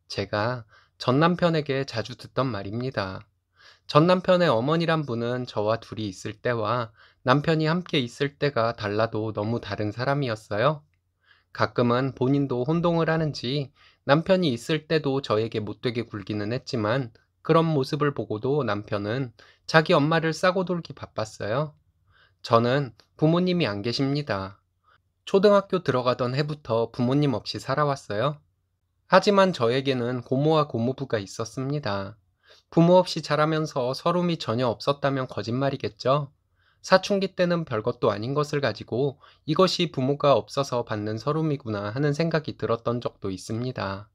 Speaker 1: 제가 전 남편에게 자주 듣던 말입니다. 전 남편의 어머니란 분은 저와 둘이 있을 때와 남편이 함께 있을 때가 달라도 너무 다른 사람이었어요. 가끔은 본인도 혼동을 하는지 남편이 있을 때도 저에게 못되게 굴기는 했지만 그런 모습을 보고도 남편은 자기 엄마를 싸고 돌기 바빴어요. 저는 부모님이 안 계십니다. 초등학교 들어가던 해부터 부모님 없이 살아왔어요. 하지만 저에게는 고모와 고모부가 있었습니다. 부모 없이 자라면서 서름이 전혀 없었다면 거짓말이겠죠. 사춘기 때는 별것도 아닌 것을 가지고 이것이 부모가 없어서 받는 서름이구나 하는 생각이 들었던 적도 있습니다.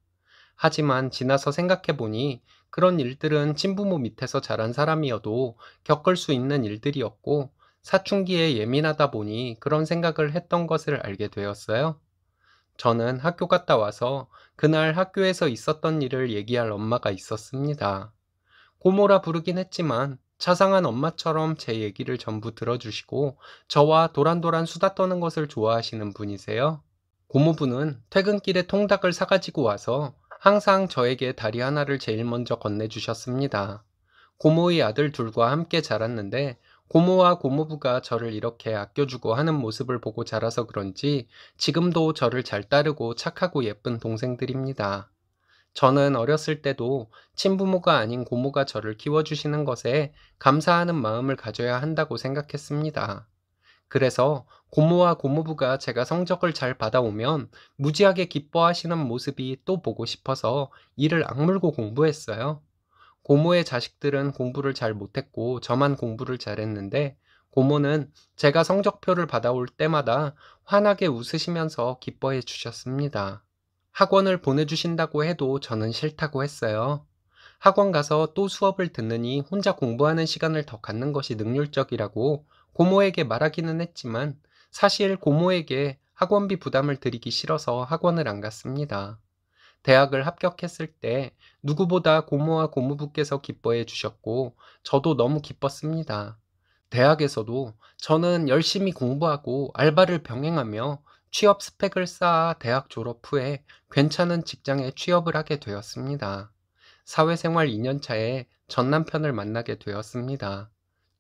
Speaker 1: 하지만 지나서 생각해보니 그런 일들은 친부모 밑에서 자란 사람이어도 겪을 수 있는 일들이었고 사춘기에 예민하다 보니 그런 생각을 했던 것을 알게 되었어요. 저는 학교 갔다 와서 그날 학교에서 있었던 일을 얘기할 엄마가 있었습니다. 고모라 부르긴 했지만 자상한 엄마처럼 제 얘기를 전부 들어주시고 저와 도란도란 수다 떠는 것을 좋아하시는 분이세요. 고모부는 퇴근길에 통닭을 사가지고 와서 항상 저에게 다리 하나를 제일 먼저 건네주셨습니다. 고모의 아들 둘과 함께 자랐는데 고모와 고모부가 저를 이렇게 아껴주고 하는 모습을 보고 자라서 그런지 지금도 저를 잘 따르고 착하고 예쁜 동생들입니다. 저는 어렸을 때도 친부모가 아닌 고모가 저를 키워주시는 것에 감사하는 마음을 가져야 한다고 생각했습니다. 그래서 고모와 고모부가 제가 성적을 잘 받아오면 무지하게 기뻐하시는 모습이 또 보고 싶어서 이를 악물고 공부했어요. 고모의 자식들은 공부를 잘 못했고 저만 공부를 잘했는데 고모는 제가 성적표를 받아올 때마다 환하게 웃으시면서 기뻐해 주셨습니다. 학원을 보내주신다고 해도 저는 싫다고 했어요. 학원 가서 또 수업을 듣느니 혼자 공부하는 시간을 더 갖는 것이 능률적이라고 고모에게 말하기는 했지만 사실 고모에게 학원비 부담을 드리기 싫어서 학원을 안 갔습니다. 대학을 합격했을 때 누구보다 고모와 고모부께서 기뻐해 주셨고 저도 너무 기뻤습니다. 대학에서도 저는 열심히 공부하고 알바를 병행하며 취업 스펙을 쌓아 대학 졸업 후에 괜찮은 직장에 취업을 하게 되었습니다. 사회생활 2년 차에 전 남편을 만나게 되었습니다.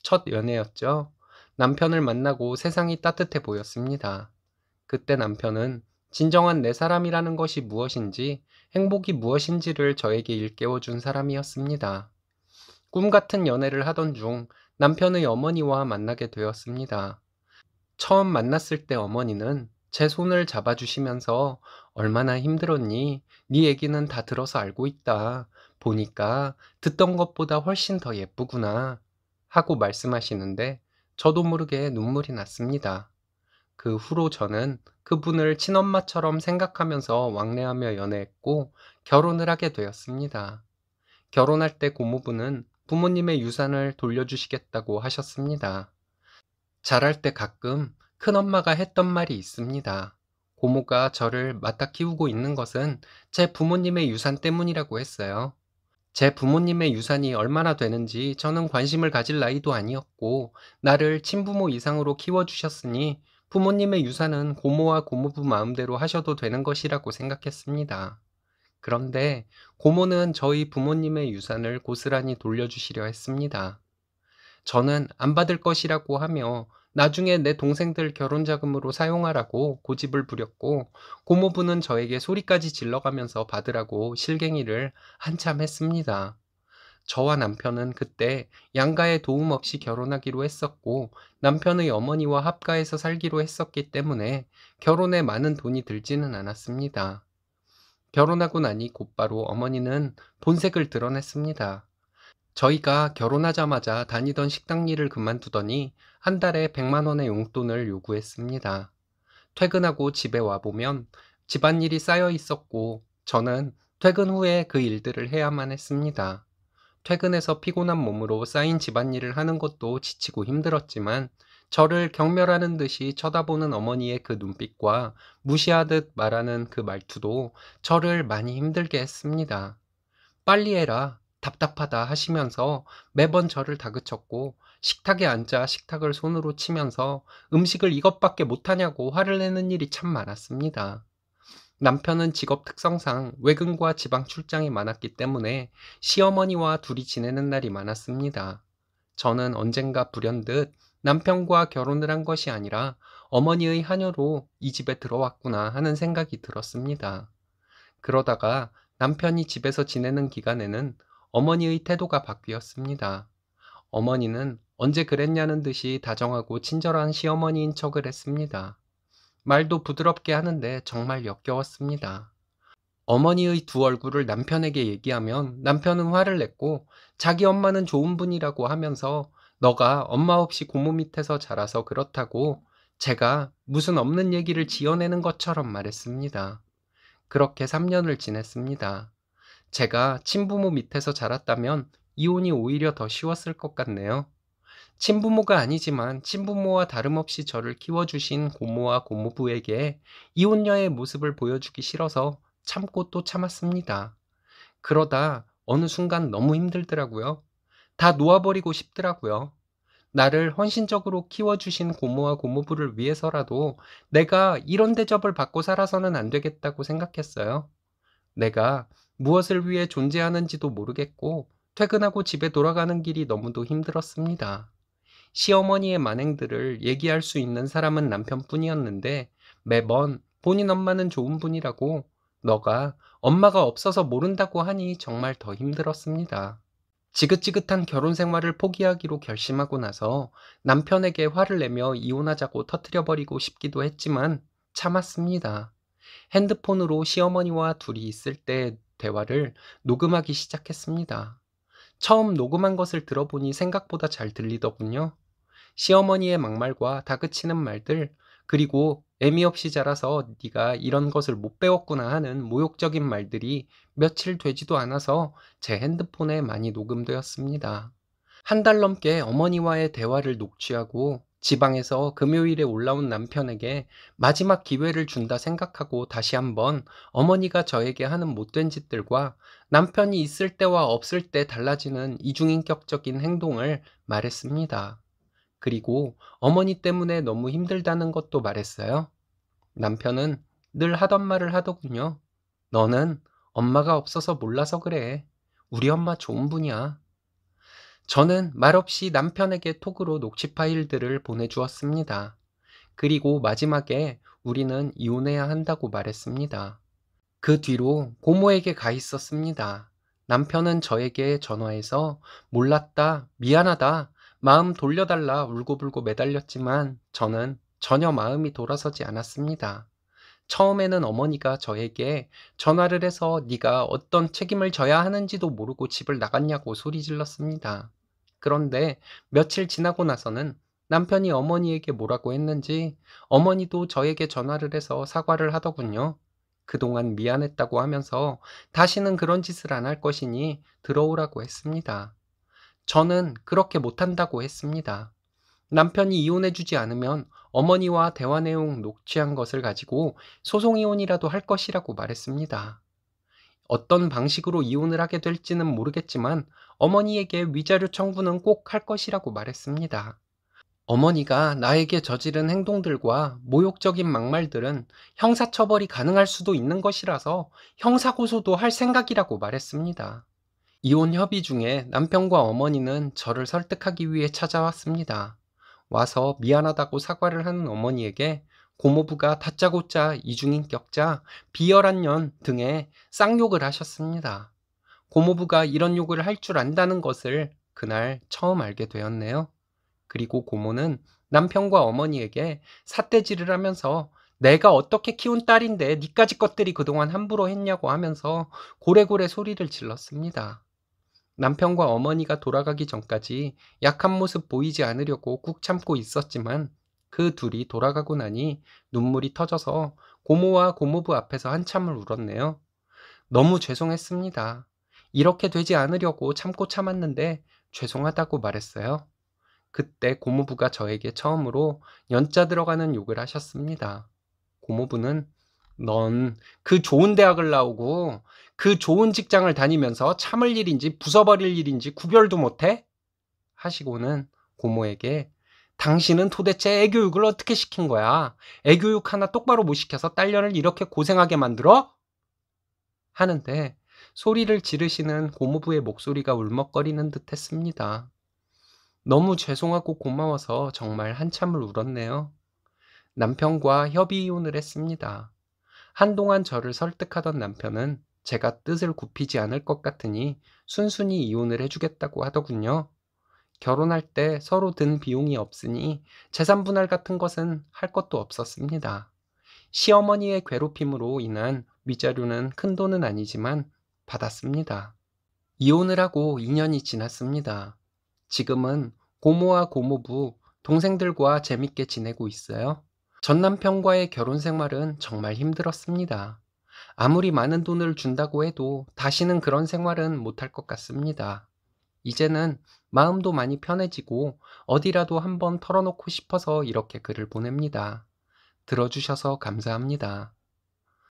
Speaker 1: 첫 연애였죠. 남편을 만나고 세상이 따뜻해 보였습니다. 그때 남편은 진정한 내 사람이라는 것이 무엇인지, 행복이 무엇인지를 저에게 일깨워 준 사람이었습니다. 꿈 같은 연애를 하던 중 남편의 어머니와 만나게 되었습니다. 처음 만났을 때 어머니는 제 손을 잡아주시면서 얼마나 힘들었니? 네 얘기는 다 들어서 알고 있다. 보니까 듣던 것보다 훨씬 더 예쁘구나. 하고 말씀하시는데 저도 모르게 눈물이 났습니다. 그 후로 저는 그분을 친엄마처럼 생각하면서 왕래하며 연애했고 결혼을 하게 되었습니다. 결혼할 때 고모부는 부모님의 유산을 돌려주시겠다고 하셨습니다. 자랄 때 가끔 큰엄마가 했던 말이 있습니다. 고모가 저를 맡아 키우고 있는 것은 제 부모님의 유산 때문이라고 했어요. 제 부모님의 유산이 얼마나 되는지 저는 관심을 가질 나이도 아니었고 나를 친부모 이상으로 키워주셨으니 부모님의 유산은 고모와 고모부 마음대로 하셔도 되는 것이라고 생각했습니다. 그런데 고모는 저희 부모님의 유산을 고스란히 돌려주시려 했습니다. 저는 안 받을 것이라고 하며 나중에 내 동생들 결혼 자금으로 사용하라고 고집을 부렸고, 고모부는 저에게 소리까지 질러가면서 받으라고 실갱이를 한참 했습니다. 저와 남편은 그때 양가의 도움 없이 결혼하기로 했었고, 남편의 어머니와 합가해서 살기로 했었기 때문에 결혼에 많은 돈이 들지는 않았습니다. 결혼하고 나니 곧바로 어머니는 본색을 드러냈습니다. 저희가 결혼하자마자 다니던 식당 일을 그만두더니 한 달에 100만 원의 용돈을 요구했습니다. 퇴근하고 집에 와보면 집안일이 쌓여 있었고, 저는 퇴근 후에 그 일들을 해야만 했습니다. 퇴근해서 피곤한 몸으로 쌓인 집안일을 하는 것도 지치고 힘들었지만, 저를 경멸하는 듯이 쳐다보는 어머니의 그 눈빛과 무시하듯 말하는 그 말투도 저를 많이 힘들게 했습니다. 빨리 해라, 답답하다 하시면서 매번 저를 다그쳤고, 식탁에 앉아 식탁을 손으로 치면서 음식을 이것밖에 못하냐고 화를 내는 일이 참 많았습니다. 남편은 직업 특성상 외근과 지방 출장이 많았기 때문에 시어머니와 둘이 지내는 날이 많았습니다. 저는 언젠가 불현듯 남편과 결혼을 한 것이 아니라 어머니의 하녀로 이 집에 들어왔구나 하는 생각이 들었습니다. 그러다가 남편이 집에서 지내는 기간에는 어머니의 태도가 바뀌었습니다. 어머니는 언제 그랬냐는 듯이 다정하고 친절한 시어머니인 척을 했습니다. 말도 부드럽게 하는데 정말 역겨웠습니다. 어머니의 두 얼굴을 남편에게 얘기하면 남편은 화를 냈고, 자기 엄마는 좋은 분이라고 하면서 너가 엄마 없이 고모 밑에서 자라서 그렇다고 제가 무슨 없는 얘기를 지어내는 것처럼 말했습니다. 그렇게 3년을 지냈습니다. 제가 친부모 밑에서 자랐다면 이혼이 오히려 더 쉬웠을 것 같네요. 친부모가 아니지만 친부모와 다름없이 저를 키워주신 고모와 고모부에게 이혼녀의 모습을 보여주기 싫어서 참고 또 참았습니다. 그러다 어느 순간 너무 힘들더라고요. 다 놓아버리고 싶더라고요. 나를 헌신적으로 키워주신 고모와 고모부를 위해서라도 내가 이런 대접을 받고 살아서는 안 되겠다고 생각했어요. 내가 무엇을 위해 존재하는지도 모르겠고, 퇴근하고 집에 돌아가는 길이 너무도 힘들었습니다. 시어머니의 만행들을 얘기할 수 있는 사람은 남편뿐이었는데, 매번 본인 엄마는 좋은 분이라고, 너가 엄마가 없어서 모른다고 하니 정말 더 힘들었습니다. 지긋지긋한 결혼 생활을 포기하기로 결심하고 나서 남편에게 화를 내며 이혼하자고 터뜨려버리고 싶기도 했지만 참았습니다. 핸드폰으로 시어머니와 둘이 있을 때 대화를 녹음하기 시작했습니다. 처음 녹음한 것을 들어보니 생각보다 잘 들리더군요. 시어머니의 막말과 다그치는 말들, 그리고 애미 없이 자라서 네가 이런 것을 못 배웠구나 하는 모욕적인 말들이 며칠 되지도 않아서 제 핸드폰에 많이 녹음되었습니다. 한 달 넘게 어머니와의 대화를 녹취하고 지방에서 금요일에 올라온 남편에게 마지막 기회를 준다 생각하고 다시 한번 어머니가 저에게 하는 못된 짓들과 남편이 있을 때와 없을 때 달라지는 이중인격적인 행동을 말했습니다. 그리고 어머니 때문에 너무 힘들다는 것도 말했어요. 남편은 늘 하던 말을 하더군요. 너는 엄마가 없어서 몰라서 그래. 우리 엄마 좋은 분이야. 저는 말없이 남편에게 톡으로 녹취 파일들을 보내주었습니다. 그리고 마지막에 우리는 이혼해야 한다고 말했습니다. 그 뒤로 고모에게 가 있었습니다. 남편은 저에게 전화해서 몰랐다, 미안하다, 마음 돌려달라 울고불고 매달렸지만 저는 전혀 마음이 돌아서지 않았습니다. 처음에는 어머니가 저에게 전화를 해서 네가 어떤 책임을 져야 하는지도 모르고 집을 나갔냐고 소리 질렀습니다. 그런데 며칠 지나고 나서는 남편이 어머니에게 뭐라고 했는지 어머니도 저에게 전화를 해서 사과를 하더군요. 그동안 미안했다고 하면서 다시는 그런 짓을 안 할 것이니 들어오라고 했습니다. 저는 그렇게 못한다고 했습니다. 남편이 이혼해주지 않으면 어머니와 대화 내용 녹취한 것을 가지고 소송이혼이라도 할 것이라고 말했습니다. 어떤 방식으로 이혼을 하게 될지는 모르겠지만 어머니에게 위자료 청구는 꼭 할 것이라고 말했습니다. 어머니가 나에게 저지른 행동들과 모욕적인 막말들은 형사처벌이 가능할 수도 있는 것이라서 형사고소도 할 생각이라고 말했습니다. 이혼 협의 중에 남편과 어머니는 저를 설득하기 위해 찾아왔습니다. 와서 미안하다고 사과를 하는 어머니에게 고모부가 다짜고짜 이중인격자, 비열한 년 등의 쌍욕을 하셨습니다. 고모부가 이런 욕을 할 줄 안다는 것을 그날 처음 알게 되었네요. 그리고 고모는 남편과 어머니에게 삿대질을 하면서 내가 어떻게 키운 딸인데 니까지 것들이 그동안 함부로 했냐고 하면서 고래고래 소리를 질렀습니다. 남편과 어머니가 돌아가기 전까지 약한 모습 보이지 않으려고 꾹 참고 있었지만 그 둘이 돌아가고 나니 눈물이 터져서 고모와 고모부 앞에서 한참을 울었네요. 너무 죄송했습니다. 이렇게 되지 않으려고 참고 참았는데 죄송하다고 말했어요. 그때 고모부가 저에게 처음으로 연자 들어가는 욕을 하셨습니다. 고모부는 넌 그 좋은 대학을 나오고 그 좋은 직장을 다니면서 참을 일인지 부숴버릴 일인지 구별도 못해? 하시고는 고모에게 당신은 도대체 애교육을 어떻게 시킨 거야? 애교육 하나 똑바로 못 시켜서 딸년을 이렇게 고생하게 만들어? 하는데 소리를 지르시는 고모부의 목소리가 울먹거리는 듯 했습니다. 너무 죄송하고 고마워서 정말 한참을 울었네요. 남편과 협의 이혼을 했습니다. 한동안 저를 설득하던 남편은 제가 뜻을 굽히지 않을 것 같으니 순순히 이혼을 해주겠다고 하더군요. 결혼할 때 서로 든 비용이 없으니 재산 분할 같은 것은 할 것도 없었습니다. 시어머니의 괴롭힘으로 인한 위자료는 큰 돈은 아니지만 받았습니다. 이혼을 하고 2년이 지났습니다. 지금은 고모와 고모부, 동생들과 재밌게 지내고 있어요. 전 남편과의 결혼 생활은 정말 힘들었습니다. 아무리 많은 돈을 준다고 해도 다시는 그런 생활은 못할 것 같습니다. 이제는 마음도 많이 편해지고 어디라도 한번 털어놓고 싶어서 이렇게 글을 보냅니다. 들어주셔서 감사합니다.